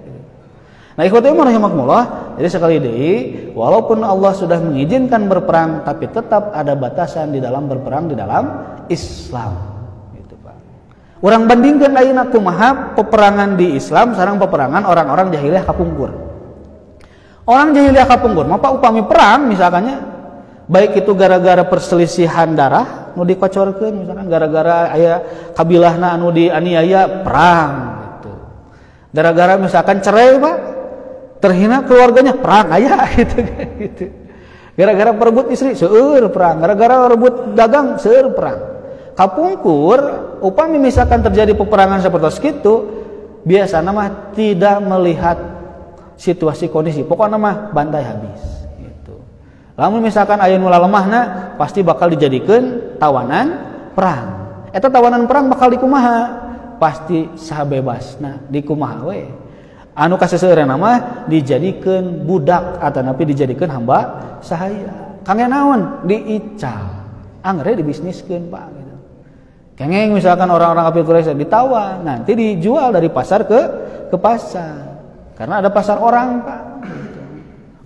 Nah, ikhwati rahimakumullah, jadi sekali deui, walaupun Allah sudah mengizinkan berperang, tapi tetap ada batasan di dalam berperang di dalam Islam. Orang bandingkan ayeuna kumaha peperangan di Islam sareng peperangan orang-orang jahiliyah kapungkur. Orang jahiliyah kapungkur mah upami perang misalkannya baik itu gara-gara perselisihan darah nu dikocorkeun misalkan gara-gara aya kabilahna anu dianiaya perang gitu. Gara-gara misalkan cerai Pak, terhina keluarganya, perang aya gitu. Gara-gara perebut istri, seueur perang. Gara-gara rebut dagang, seueur perang. Kapungkur, upami misalkan terjadi peperangan seperti itu, biasanya mah tidak melihat situasi kondisi. Pokoknya mah bantai habis. Gitu. Lamun misalkan aya nu lemahna, pasti bakal dijadikan tawanan perang. Eta tawanan perang bakal dikumaha? Pasti saha bebasna dikumaha we. Anu kaseseureuna mah dijadikeun budak atanapi dijadikeun hamba sahaya. Kangge naon? Diical. Angre dibisniskeun Pak gitu. Kengeng misalkan orang-orang kafir Quraisy ditawan, nanti dijual dari pasar ke pasar. Karena ada pasar orang Pak gitu.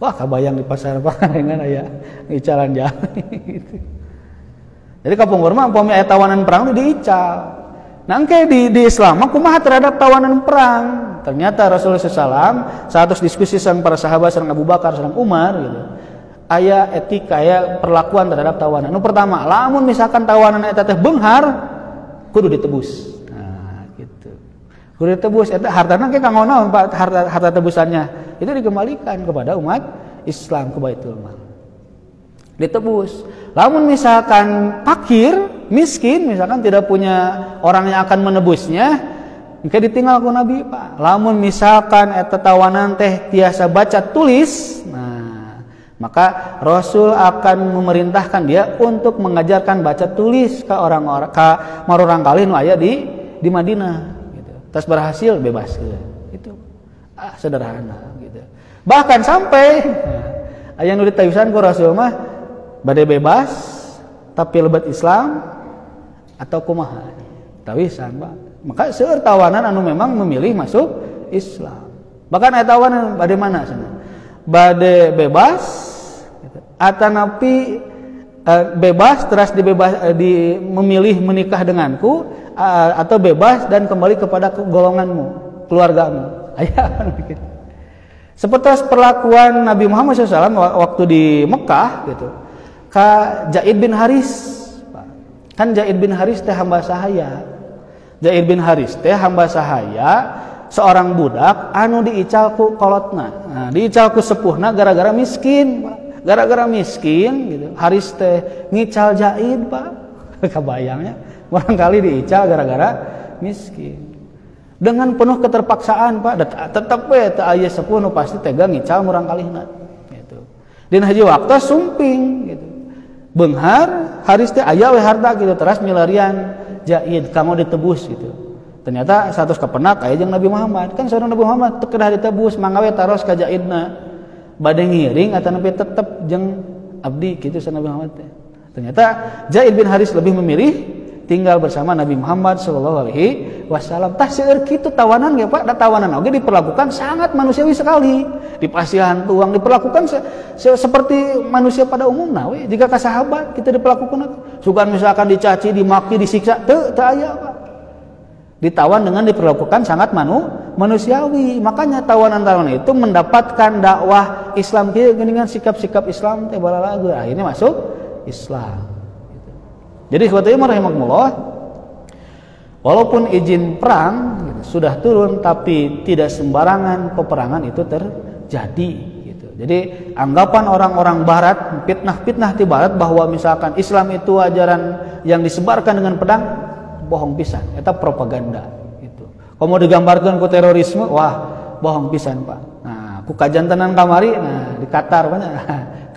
Wah, kabayang di pasar Pak dengan aya icalan jalan gitu. Jadi kapungkur mah umpami aya tawanan perang diical. Nangke di Islam kumaha terhadap tawanan perang. Ternyata Rasulullah SAW saat diskusi sang para sahabat sareng Abu Bakar sareng Umar gitu. Aya etika, aya perlakuan terhadap tawanan. Nu pertama, lamun misalkan tawanan eta teh beunghar kudu ditebus. Nah, gitu. Kudu ditebus eta hartana ge kanggo naon Pak? Harta tebusannya itu dikembalikan kepada umat Islam ke Baitul Mal. Ditebus. Lamun misalkan fakir, miskin, misalkan tidak punya orang yang akan menebusnya, maka ditinggal ku Nabi Pak. Lamun misalkan eta tawanan teh tiasa baca tulis, nah, maka Rasul akan memerintahkan dia untuk mengajarkan baca tulis ke orang-orang, ke marurang kali nu aya di Madinah. Gitu. Tas berhasil bebas. Gitu. Itu sederhana. Gitu. Bahkan sampai aya nu ditayusan ku Rasul mah bade bebas tapi lebat Islam atau kumaha tapi sama maka seueur tawanan anu memang memilih masuk Islam bahkan aya tawanan bade mana sana bade bebas atanapi bebas terus memilih menikah denganku atau bebas dan kembali kepada golonganmu keluargamu aya gitu seperti perlakuan Nabi Muhammad SAW waktu di Mekah gitu ka Zaid bin Haris. Kan Zaid bin Haris teh hamba sahaya. Zaid bin Haris teh hamba sahaya seorang budak anu diical ku kolotna. Nah, diical ku sepuhna gara-gara miskin, Pak. Gara-gara miskin gitu. Haris teh ngical Zaid, Pak. Kebayangnya barangkali diical gara-gara miskin. Dengan penuh keterpaksaan, Pak. Tetep we teu aya sepuh nu pasti tega ngical murang kalihna gitu. Dina hiji waktu sumping gitu. Beunghar Haris teh aya we harta gitu terus milarian Zaid kamu ditebus gitu. Ternyata satus kapenak aya jeung Nabi Muhammad. Kan saurang Nabi Muhammad teu kedah ditebus mangga we taros ka Zaidna. Bade ngiring ataupun tetep jeung abdi kitu sa Nabi Muhammad teh. Ternyata Zaid bin Haris lebih memilih tinggal bersama Nabi Muhammad sallallahu alaihi wasallam. Tah seueur kitu tawanan ge Pak, da tawanan oge diperlakukan sangat manusiawi sekali. Dipasihan tuang diperlakukan seperti manusia pada umumna we. Jika ka sahabat kita diperlakukan sugan misalkan dicaci, dimaki, disiksa, teu aya Pak. Ditawan dengan diperlakukan sangat manusiawi. Makanya tawanan-tawanan itu mendapatkan dakwah Islam dengan sikap-sikap Islam teh balalagu. Akhirnya masuk Islam. Jadi ikhwati rahimakumullah, walaupun izin perang gitu, sudah turun, tapi tidak sembarangan peperangan itu terjadi. Gitu. Jadi anggapan orang-orang Barat, fitnah-fitnah di Barat bahwa misalkan Islam itu ajaran yang disebarkan dengan pedang, bohong pisan. Itu propaganda. Gitu. Kalau mau digambarkan ku terorisme, wah bohong pisan Pak. Nah, ku kajantenan kamari, nah di Qatar banyak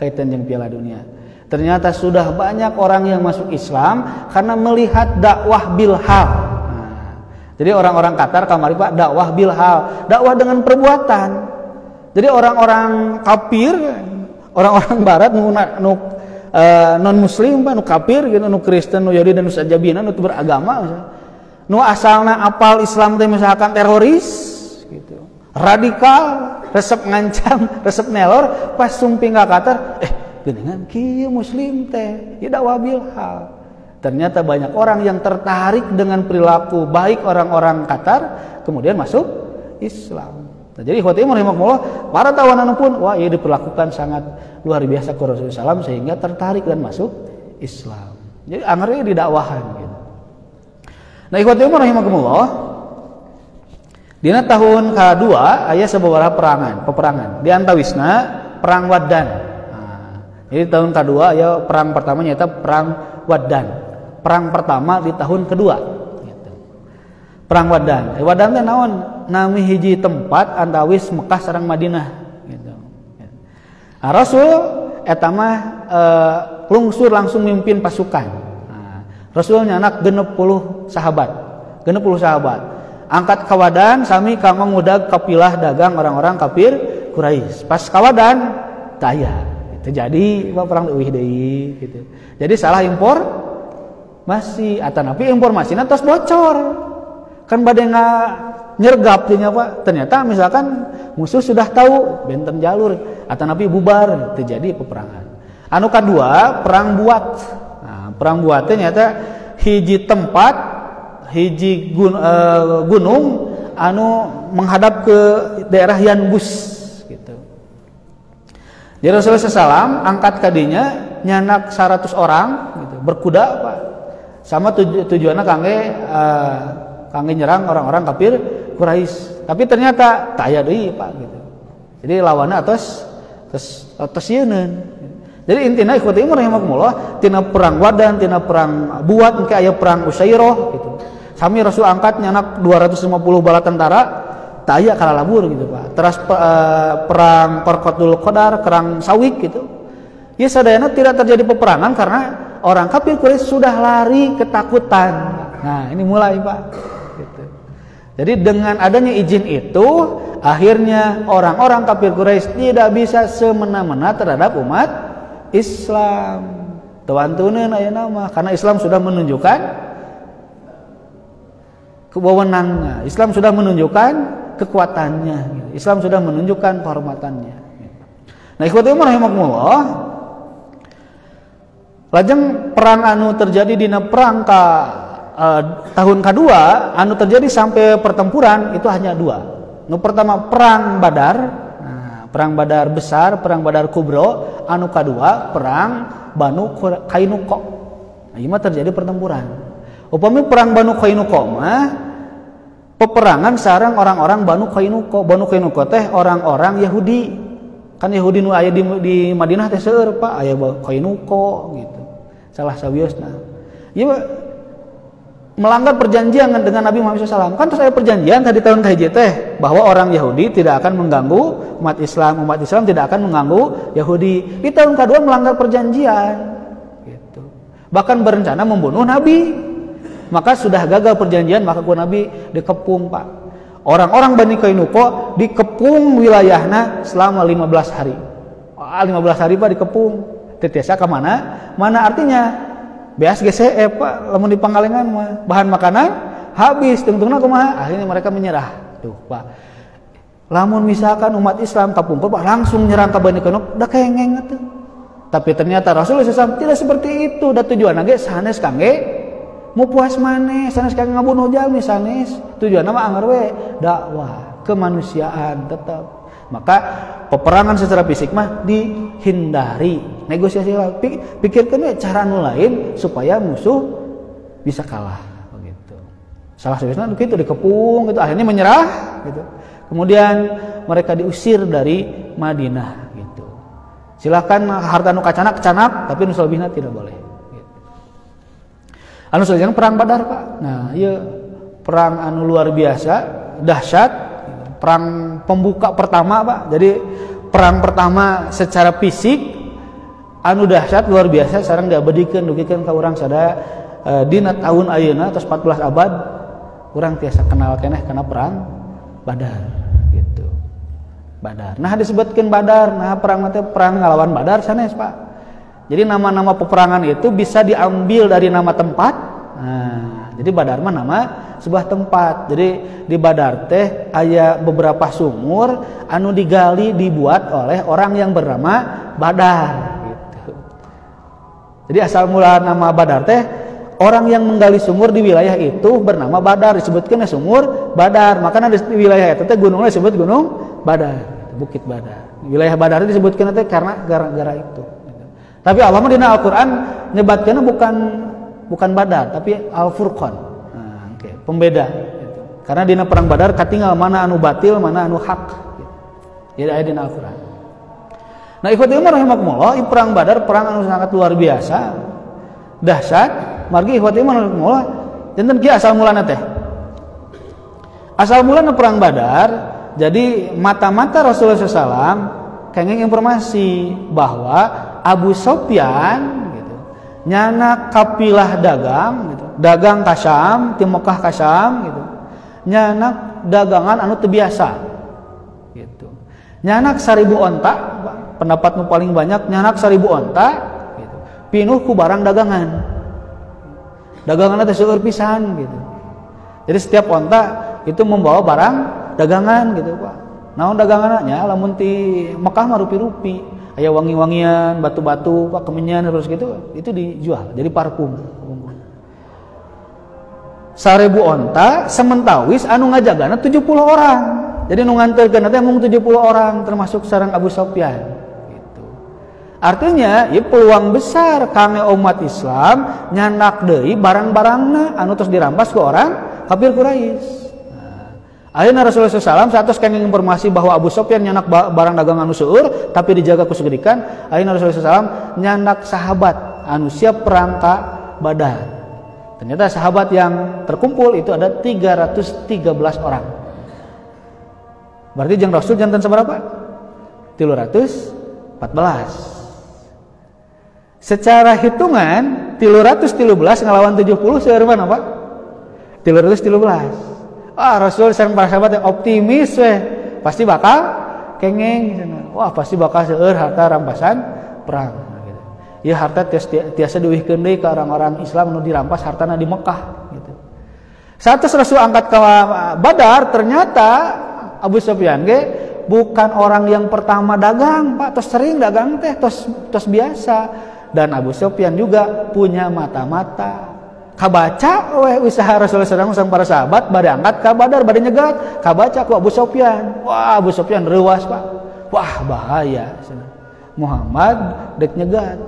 kaitan dengan Piala Dunia. Ternyata sudah banyak orang yang masuk Islam karena melihat dakwah bilhal. Nah, jadi orang-orang Qatar kamari Pak dakwah bilhal, dakwah dengan perbuatan. Jadi orang-orang kafir, orang-orang Barat non Muslim Pak, nu kafir gitu, nu Kristen, nu Yahudi dan nu sajabina, nu beragama, nu asalna apal Islam teh misalkan teroris, gitu, radikal, resep ngancam, resep nelor, pas sumping ka Qatar, geningan kieu muslim teh dakwah bilhal. Ternyata banyak orang yang tertarik dengan perilaku baik orang-orang Qatar kemudian masuk Islam. Nah, jadi ikhwati rahimakumullah, para tawanan pun wah ieu diperlakukan sangat luar biasa ke Rasulullah SAW sehingga tertarik dan masuk Islam. Jadi anggarnya didakwahan gitu. Nah, ikhwati rahimakumullah, Dina tahun kedua aya sababaraha peperangan. Di antawisna perang Waddan. Nah, jadi tahun kedua aya perang pertama nyata perang Waddan. Perang pertama di tahun kedua. Gitu. Perang Waddan. Waddan teh naon? Nami hiji tempat antawis Mekah sareng Madinah. Gitu. Nah, Rasul eta mah lungsur langsung mimpin pasukan. Nah, Rasul nyanak 60 sahabat. 60 sahabat. Angkat kawadan sami kanggo ngudag kapilah dagang orang-orang kafir Quraisy. Pas kawadan taya. Itu jadi perang eueuh deui gitu. Jadi salah impor masih atanapi informasinya terus bocor. Kan bade nyergap nya Pak. Ternyata misalkan musuh sudah tahu benten jalur atanapi bubar terjadi peperangan. Anu kedua perang Buat. Nah, perang Buat ternyata hiji tempat hiji gunung anu menghadap ke daerah Yanbus gitu. Jadi Rasulullah SAW angkat kadinya nyanak 100 orang gitu, berkuda Pak. Sama tujuannya kangge nyerang orang-orang kafir Quraisy. Tapi ternyata taya deui Pak gitu. Jadi lawannya atas yeuneuh. Jadi intinya ikhwati iman rahimakumullah tina perang Waddan, tina perang Buat engke aya perang Usyairah gitu. Sami Rasul angkat nyanak 250 bala tentara taya kalalabur gitu Pak. Terus perang Qarqatul Qadar, perang Sawik gitu. Ya sadayana tidak terjadi peperangan karena orang kafir Quraisy sudah lari ketakutan. Nah, ini mulai Pak. Gitu. Jadi dengan adanya izin itu akhirnya orang-orang kafir Quraisy tidak bisa semena-mena terhadap umat Islam. Tuantuneun ayeuna mah karena Islam sudah menunjukkan kewenangannya, Islam sudah menunjukkan kekuatannya, Islam sudah menunjukkan kehormatannya. Nah, ikhwati rahimakumullah, lajeng perang anu terjadi dina perang tahun kedua anu terjadi sampai pertempuran itu hanya dua. Nu pertama perang Badar, perang Badar besar, perang Badar kubro. Anu kedua perang Banu Qainuqa. Nah, ini mah terjadi pertempuran. Upami perang Banu Qainuqa mah peperangan sareng orang-orang Banu Qainuqa. Banu Qainuqa teh orang-orang Yahudi. Kan Yahudi nu aya di Madinah teh seueur Pak, aya Qainuqa gitu. Salah sawiosna. Ieu melanggar perjanjian dengan Nabi Muhammad SAW. Kan terus ada perjanjian tadi tahun kahiji teh bahwa orang Yahudi tidak akan mengganggu umat Islam tidak akan mengganggu Yahudi. Di tahun kedua melanggar perjanjian gitu. Bahkan berencana membunuh Nabi. Maka sudah gagal perjanjian, maka ku Nabi dikepung Pak. Orang-orang Bani Qainuqa dikepung wilayahna selama 15 hari. 15 hari Pak dikepung. Tetiasa ke mana? Mana artinya? Beas GCE Pak, lamun di Pangalengan mah bahan makanan habis, tungtungna kumaha? Akhirnya mereka menyerah. Tuh Pak. Lamun misalkan umat Islam kapungkur Pak langsung nyerang ke Bani Qainuqa, da kengeng atuh. Tapi ternyata Rasulullah SAW tidak seperti itu. Da tujuan ge sanes kangge mau puas maneh, sanes kangge ngabunuh jalmi sanes. Tujuanna mah anggar we dakwah kemanusiaan tetap. Maka peperangan secara fisik mah dihindari. Negosiasi pikirkan we cara anu lain supaya musuh bisa kalah begitu. Salah satunya begitu dikepung gitu, akhirnya menyerah gitu. Kemudian mereka diusir dari Madinah gitu. Silakan harta nu kacanak, tapi nu salebihna tidak boleh. Anu selanjutnya perang Badar Pak. Nah, ieu perang anu luar biasa, dahsyat, perang pembuka pertama Pak. Jadi perang pertama secara fisik anu dahsyat luar biasa sareng diabadikeun dugikeun ka urang sadaya dina tahun ayeuna tos 14 abad urang tiasa kenal keneh kana perang Badar gitu. Badar. Nah disebutkeun Badar, nah perang teh perang ngalawan Badar sanes Pak. Jadi nama-nama peperangan itu bisa diambil dari nama tempat. Nah, jadi Badar mah nama sebuah tempat. Jadi di Badar teh aya beberapa sumur anu digali dibuat oleh orang yang bernama Badar gitu. Jadi asal mula nama Badar teh orang yang menggali sumur di wilayah itu bernama Badar, disebutkan sumur Badar. Makanya di wilayah itu teh gunungnya disebut Gunung Badar, Bukit Badar. Wilayah Badar disebutkan teh karena gara-gara itu. Tapi Allah dina Al-Qur'an nyebatkeunna bukan Badar, tapi Al-Furqan. Nah, pembeda gitu. Karena dina perang Badar katinggal mana anu batil, mana anu hak. Jadi aya dina Al-Qur'an. Nah, ikhwati umar rahimakumullah, perang Badar perang anu sangat luar biasa. Dahsyat, margi ikhwati umar rahimakumullah, janten kieu asal mulana teh. Asal mulana perang Badar, jadi mata-mata Rasulullah SAW kenging informasi bahwa Abu Sufyan gitu, nyana kapilah dagang gitu, dagang ka Syam, ti Mekah ka Syam gitu. Nyanak dagangan anu teu biasa gitu. Nyanak 1000 onta, pendapat nu paling banyak nyanak 1000 onta gitu. Pinuh ku barang dagangan. Daganganna teh seueur pisan gitu. Jadi setiap onta itu membawa barang dagangan gitu, Pak. Naon daganganna nya lamun ti Mekah mah rupi-rupi, aya wangi-wangian, batu-batu, Pak, kemenyan terus gitu, itu dijual jadi parfum. 1000 onta sementawis anu ngajagana 70 orang. Jadi nu nganterkeun teh mung 70 orang termasuk sareng Abu Sufyan gitu. Artinya ieu peluang besar kangge umat Islam nyanak deui barang-barangna anu tos dirampas ku orang kafir Quraisy. Ayeuna Rasulullah SAW satos kenging informasi bahwa Abu Sufyan nyanak barang dagangan anu seueur tapi dijaga ku sagedikan. Ayeuna Rasulullah SAW nyanak sahabat anu siap perang ka Badar. Ternyata sahabat yang terkumpul itu ada 313 orang. Berarti jeung Rasul janten seberapa? 314. Secara hitungan 313 ngelawan 70 seueur mana, Pak? 313. Rasul sareng para sahabat yang optimis we, pasti bakal kengeng cenah. Wah, pasti bakal seueur harta rampasan perang. Ya harta tiasa diuihkeun deui ka orang-orang Islam nu dirampas hartana di Mekah gitu. Saat Rasul angkat ke Badar, ternyata Abu Sufyan ge bukan orang yang pertama dagang, Pak, tos sering dagang teh, tos biasa. Dan Abu Sufyan juga punya mata-mata. Kabaca we usaha Rasulullah SAW sang para sahabat bade angkat ka Badar, bade nyegat, kabaca ku Abu Sufyan. Wah, Abu Sufyan reuwas, Pak. Wah, bahaya. Muhammad dek nyegat.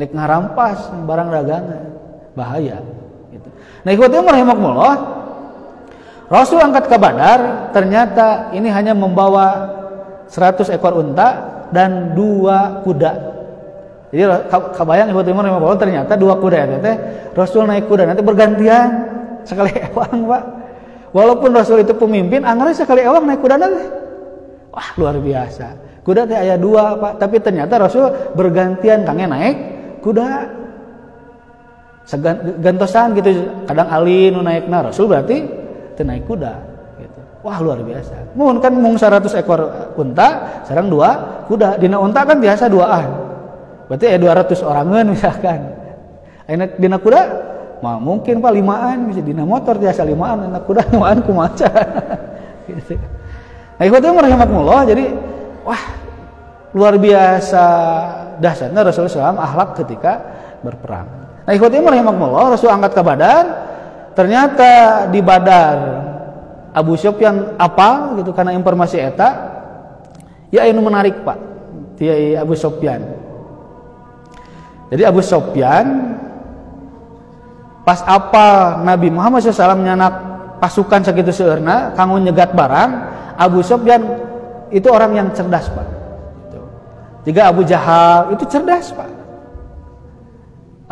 Dek ngarampas barang dagangan, bahaya gitu. Nah, ikhwati rahimakumullah, Rasul angkat ke Badar, ternyata ini hanya membawa 100 ekor unta dan 2 kuda. Jadi kabayang ikhwati rahimakumullah, ternyata 2 kuda itu teh Rasul naik kuda nanti bergantian sekali ewang, Pak. Walaupun Rasul itu pemimpin, anggarnya sekali ewang naik kuda nanti. Wah, luar biasa. Kuda teh aya 2, Pak, tapi ternyata Rasul bergantian kangge naik kuda gantosan gitu, kadang alin nu naikna Rasul berarti teu naik kuda gitu. Wah, luar biasa. Mun kan mung 100 ekor unta sareng 2 kuda. Dina unta kan biasa 2an. Berarti 200 orangan misalkan. Ayeuna dina kuda mah mungkin Pak 5an, bisa dina motor biasa 5an, dina kuda 5an kumaha gitu. Nah, ikhwati rahimakumullah, jadi wah, luar biasa dahsyatnya Rasulullah SAW akhlak ketika berperang. Nah, ikhwati rahimakumullah, Rasul angkat ke Badar, ternyata di Badar Abu Sufyan apal gitu karena informasi eta. Ya, anu menarik, Pak, ti Abu Sufyan. Jadi Abu Sufyan pas apal Nabi Muhammad SAW nyanak pasukan sakitu seueurna kanggo nyegat barang, Abu Sufyan itu orang yang cerdas, Pak. Jika Abu Jahal itu cerdas, Pak.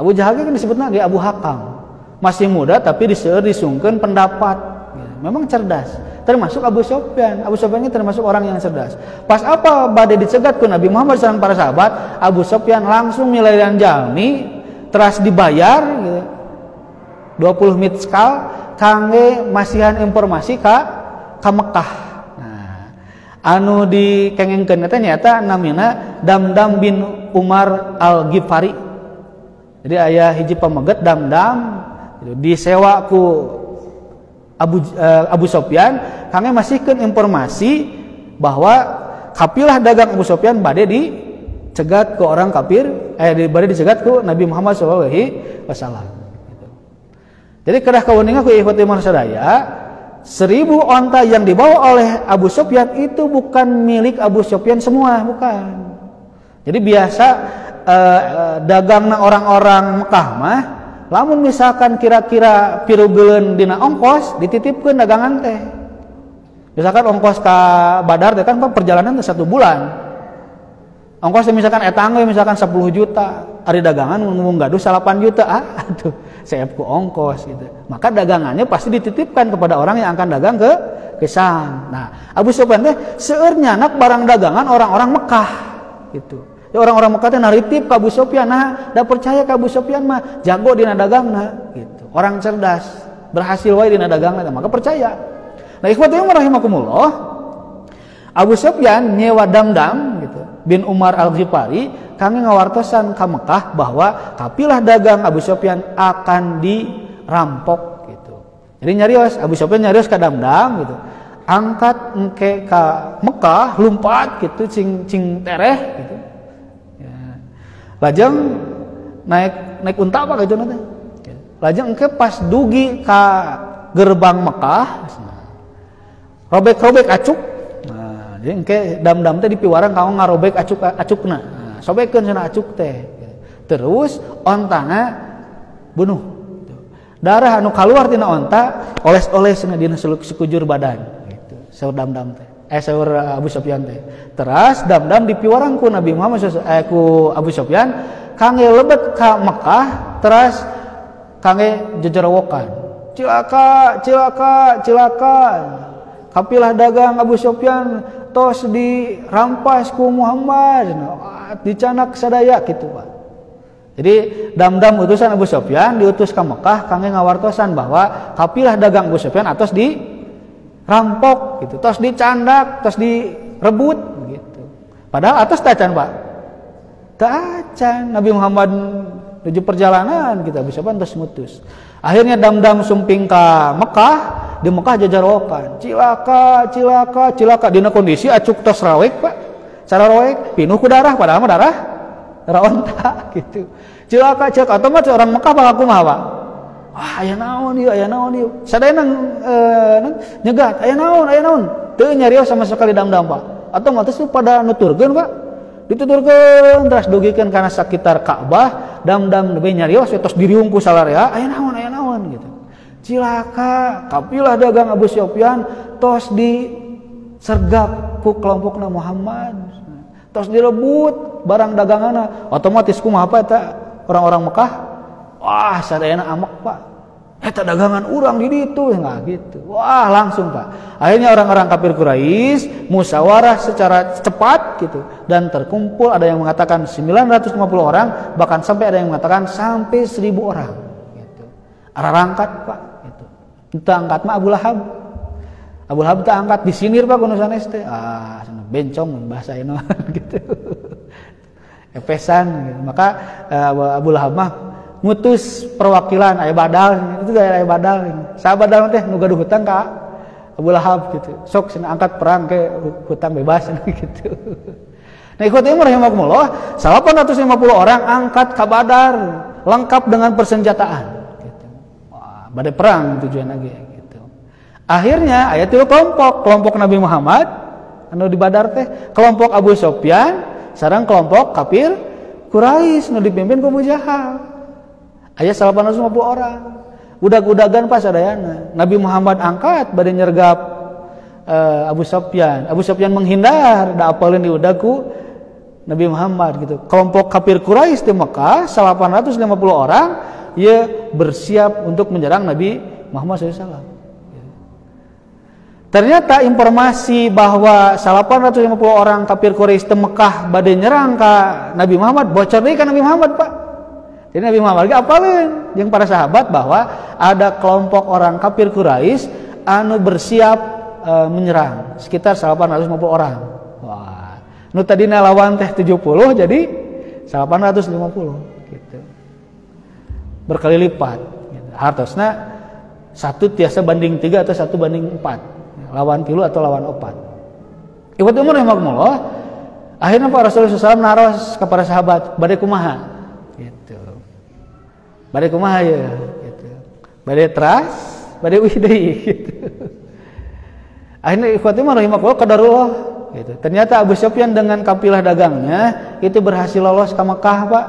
Abu Jahal kan disebutnya dia Abu Hakam, masih muda tapi disungkeun pendapat. Memang cerdas. Termasuk Abu Sufyan. Abu Sufyan ini termasuk orang yang cerdas. Pas apa bade dicegat ku Nabi Muhammad SAW para sahabat, Abu Sufyan langsung milarian jalmi, teras dibayar gitu, 20 mitkal kangge masihan informasi ka Mekah. Anu dikengengkeun teh nyata namina Damdam bin Umar Al-Ghifari. Jadi aya hiji pameget Damdam gitu, disewa ku Abu Sufyan kangge masihkeun informasi bahwa kapilah dagang Abu Sufyan bade dicegat ke orang kafir, bade dicegat ku Nabi Muhammad SAW gitu. Jadi kedah kaweningan ku ikhwati sadaya, 1000 onta yang dibawa oleh Abu Sufyan itu bukan milik Abu Sufyan semua, bukan. Jadi biasa dagangna orang-orang Mekah mah lamun misalkan kira-kira pirugeun dina ongkos dititipkeun dagangan teh. Misalkan ongkos ka Badar teh kan perjalanan teh 1 bulan. Ongkos misalkan etang misalkan 10 juta, ari dagangan ngomong gaduh 8 juta. Aduh, saya ku ongkos gitu. Maka dagangannya pasti dititipkan kepada orang yang akan dagang ke sana. Nah, Abu Sufyan teh seueur nyanak barang dagangan orang-orang Mekah gitu. Ya orang-orang Mekah teh naritip ka Abu Sufyan, nah da percaya ka Abu Sufyan mah jago dina dagangna gitu. Orang cerdas, berhasil wae dina dagangna, maka percaya. Nah, ikhwati rahimakumullah, Abu Sufyan nyewa Damdam gitu bin Umar Al-Ghifari kangge ngawartosan ka Mekah bahwa kapilah dagang Abu Sufyan akan dirampok gitu. Jadi nyarios Abu Sufyan nyarios ka Damdam gitu. Angkat engke ka Mekah lumpat gitu cing tereh gitu. Lajeng naik unta apa gitu nanti. Lajeng engke pas dugi ka gerbang Mekah, robek acuk. Nah, jadi engke Damdam teh dipiwarang kamu ngarobek acukna. Nah, sobekeun cenah acuk teh. Terus ontana bunuh. Darah anu kaluar tina onta oles-oles dina sekujur badan gitu. Saur Damdam teh. Saur Abu Sufyan teh. Teras Damdam dipiwarang ku Nabi Muhammad ku Abu Sufyan kangge lebet ka Mekah, teras kangge jejerowokan. Cilaka. Kapilah dagang Abu Sufyan tos dirampas ku Muhammad. Dicanak sadaya gitu, Pak. Jadi Damdam utusan Abu Sufyan diutus ka Mekah kangge ngawartosan bahwa kapilah dagang Abu Sufyan atos dirampok gitu, tos dicandak, tos direbut gitu. Padahal atas tacan, Pak. Tacan Nabi Muhammad menuju perjalanan kita bisa bantus mutus. Akhirnya Damdam sumping ke Mekah, di Mekah jajarokan. Cilaka dina kondisi acuk tos rawek, Pak. Cara rawek pinuh ku darah padahal mah darah onta gitu. Cilaka otomatis orang Mekah bakal kumaha, Pak? Wah, aya naon ieu? Sadayana nyegat, aya naon? Teu nyarios sama sekali Damdam, Pak. Otomatis pada nuturkeun, Pak. Dituturkeun terus dugikeun kana sakitar Ka'bah, Damdam lebih nyarios tos diriung ku salarea, aya naon gitu. Cilaka, kapilah dagang Abu Sufyan tos disergap ku kelompokna Muhammad. Tos direbut barang daganganna. Otomatis kumaha eta orang-orang Mekah? Wah, sadayana amek, Pak. Eta dagangan urang di ditu, enggak gitu. Wah, langsung, Pak. Akhirnya orang-orang kafir Quraisy musyawarah secara cepat gitu dan terkumpul, ada yang mengatakan 950 orang, bahkan sampai ada yang mengatakan sampai 1000 orang gitu. Ararangkat, Pak, gitu. Kita angkat mah Abu Lahab. Abu Lahab tak angkat disinir, Pak, kuno sanes teh. Bencong bahasa Ino gitu. Epesan gitu. Maka Abu Lahab mah ngutus perwakilan aya badal, itu daerah badal. Sabadal teh nu gaduh hutang ka Abu Lahab gitu. Sok cenah angkat perang ke hutang bebas gitu. Nah, ikhwati rahimakumullah, 850 orang angkat ka Badar lengkap dengan persenjataan gitu. Wah, bade perang tujuan lagi gitu. Akhirnya aya 3 kelompok Nabi Muhammad anu di Badar teh, kelompok Abu Sufyan sareng kelompok kafir Quraisy nu dipimpin ku Abu Jahal. Aya 850 orang. Udag-udagan pas sadayana. Nabi Muhammad angkat bade nyergap Abu Sufyan. Abu Sufyan menghindar, da apaleun di udagku Nabi Muhammad gitu. Kelompok kafir Quraisy di Mekah 850 orang ia bersiap untuk menyerang Nabi Muhammad SAW. Ternyata informasi bahwa 850 orang kafir Quraisy di Mekah bade nyerang ka Nabi Muhammad bocor deui ka Nabi Muhammad, Pak. Jadi Nabi Muhammad ge apaleun jeung para sahabat bahwa ada kelompok orang kafir Quraisy anu bersiap menyerang sekitar 850 orang. Wah, nu tadina lawan teh 70 jadi 850 gitu. Berkali lipat gitu. Hartosna 1 tiasa banding 3 atau 1 banding 4. Lawan 3 atau lawan 4. Ibu umur rahimakumullah. Akhirnya Pak Rasulullah SAW naros kepada sahabat, bade kumaha? Bade kumaha ya gitu. Bade teras, bade deui gitu. Akhirnya ikhwati rahimakumullah qadarullah gitu. Ternyata Abu Sufyan dengan kafilah dagangnya itu berhasil lolos ke Mekah, Pak.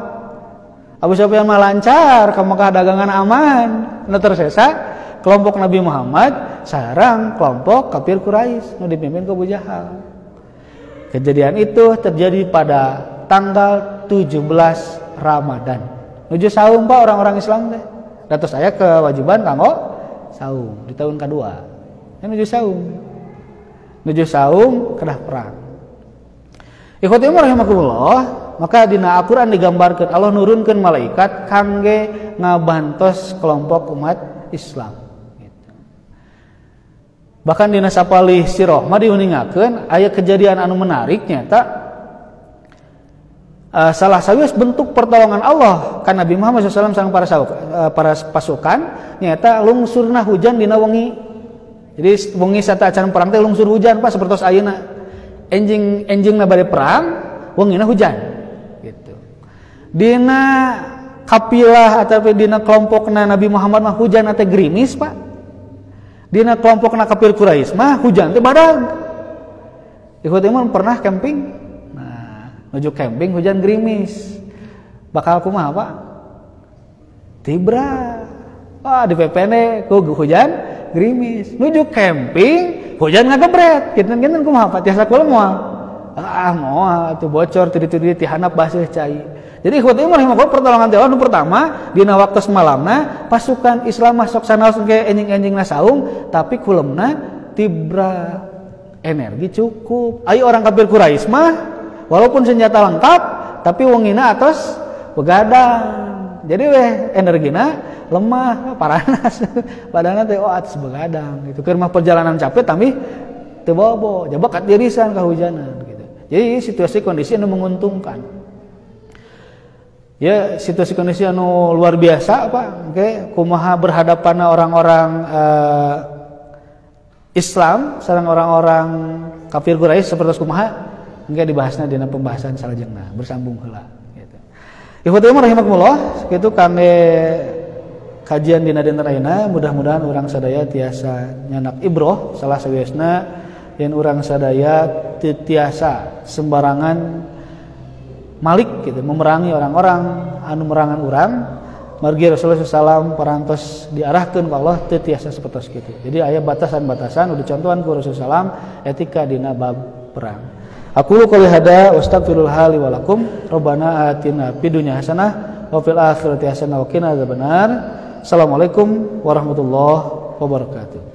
Abu Sufyan mah lancar, ka Mekah dagangan aman. Nu tersesa kelompok Nabi Muhammad sareng kelompok kafir Quraisy nu dipimpin ku Abu Jahal. Kejadian itu terjadi pada tanggal 17 Ramadan. Nuju saum Pak orang-orang Islam teh. Datos aya kewajiban kanggo saum di tahun kedua. Nuju saum. Nuju saum kedah perang. Ikhwati rahimakumullah, maka dina Al-Qur'an digambarkeun Allah nurunkeun malaikat kangge ngabantos kelompok umat Islam. Bahkan dina sapalih sirah mah diuningakeun aya kejadian anu menarik nyata salah sawius bentuk pertolongan Allah kan Nabi Muhammad SAW sareng para pasukan nyata lungsurna hujan dina wengi. Jadi wengi sata acan perang teh lungsur hujan Pak sapertos ayeuna. Enjingna bade perang, wengina hujan gitu. Dina kapilah ataupun dina kelompokna Nabi Muhammad mah hujan teh gerimis Pak. Dina kelompokna kafir Quraisy mah hujan teh badag. Ikhwati iman pernah camping? Nah, nuju camping hujan gerimis. Bakal kumaha Pak? Tibra. Wah, di PPN ku hujan gerimis. Nuju camping hujan ngagebret. Kinten-kinten kumaha Pak? Tiasa kula moal. Moal atuh bocor teu ti handap baseuh cai. Jadi ikhwati iman pertolongan Allah nu pertama dina waktu semalamna pasukan Islam masuk sanaos ge enjing-enjingna saum tapi kulemna tibra energi cukup. Aya orang kafir Quraisy mah walaupun senjata lengkap tapi wengina atos begadang. Jadi energina lemah, paranas. Badanna teh atos begadang gitu. Keur mah perjalanan capek tapi teu bobo, jaba katirisan kahujanan gitu. Jadi situasi kondisi anu menguntungkan. Ya situasi kondisi anu luar biasa Pak. Oke, kumaha berhadapan orang-orang Islam sareng orang-orang kafir Quraisy sapertos kumaha engke dibahasna dina pembahasan salajengna bersambung heula gitu. Ikhwati rahimakumullah, kitu kangge kajian dina dinten ayeuna mudah-mudahan urang sadaya tiasa nyanak ibroh salah sawiasna yen urang sadaya teu tiasa sembarangan malik gitu memerangi orang-orang anu merangan urang margi Rasulullah SAW parantos diarahkeun ka Allah teu tiasa sapertos kitu. Jadi aya batasan-batasan udah contohan ku Rasulullah SAW etika dina bab perang. Aqulu qouli hada wa astaghfirullah li wa lakum. Rabbana atina fid dunya hasanah wa fil akhirati hasanah wa qina adzabannar. Assalamualaikum warahmatullahi wabarakatuh.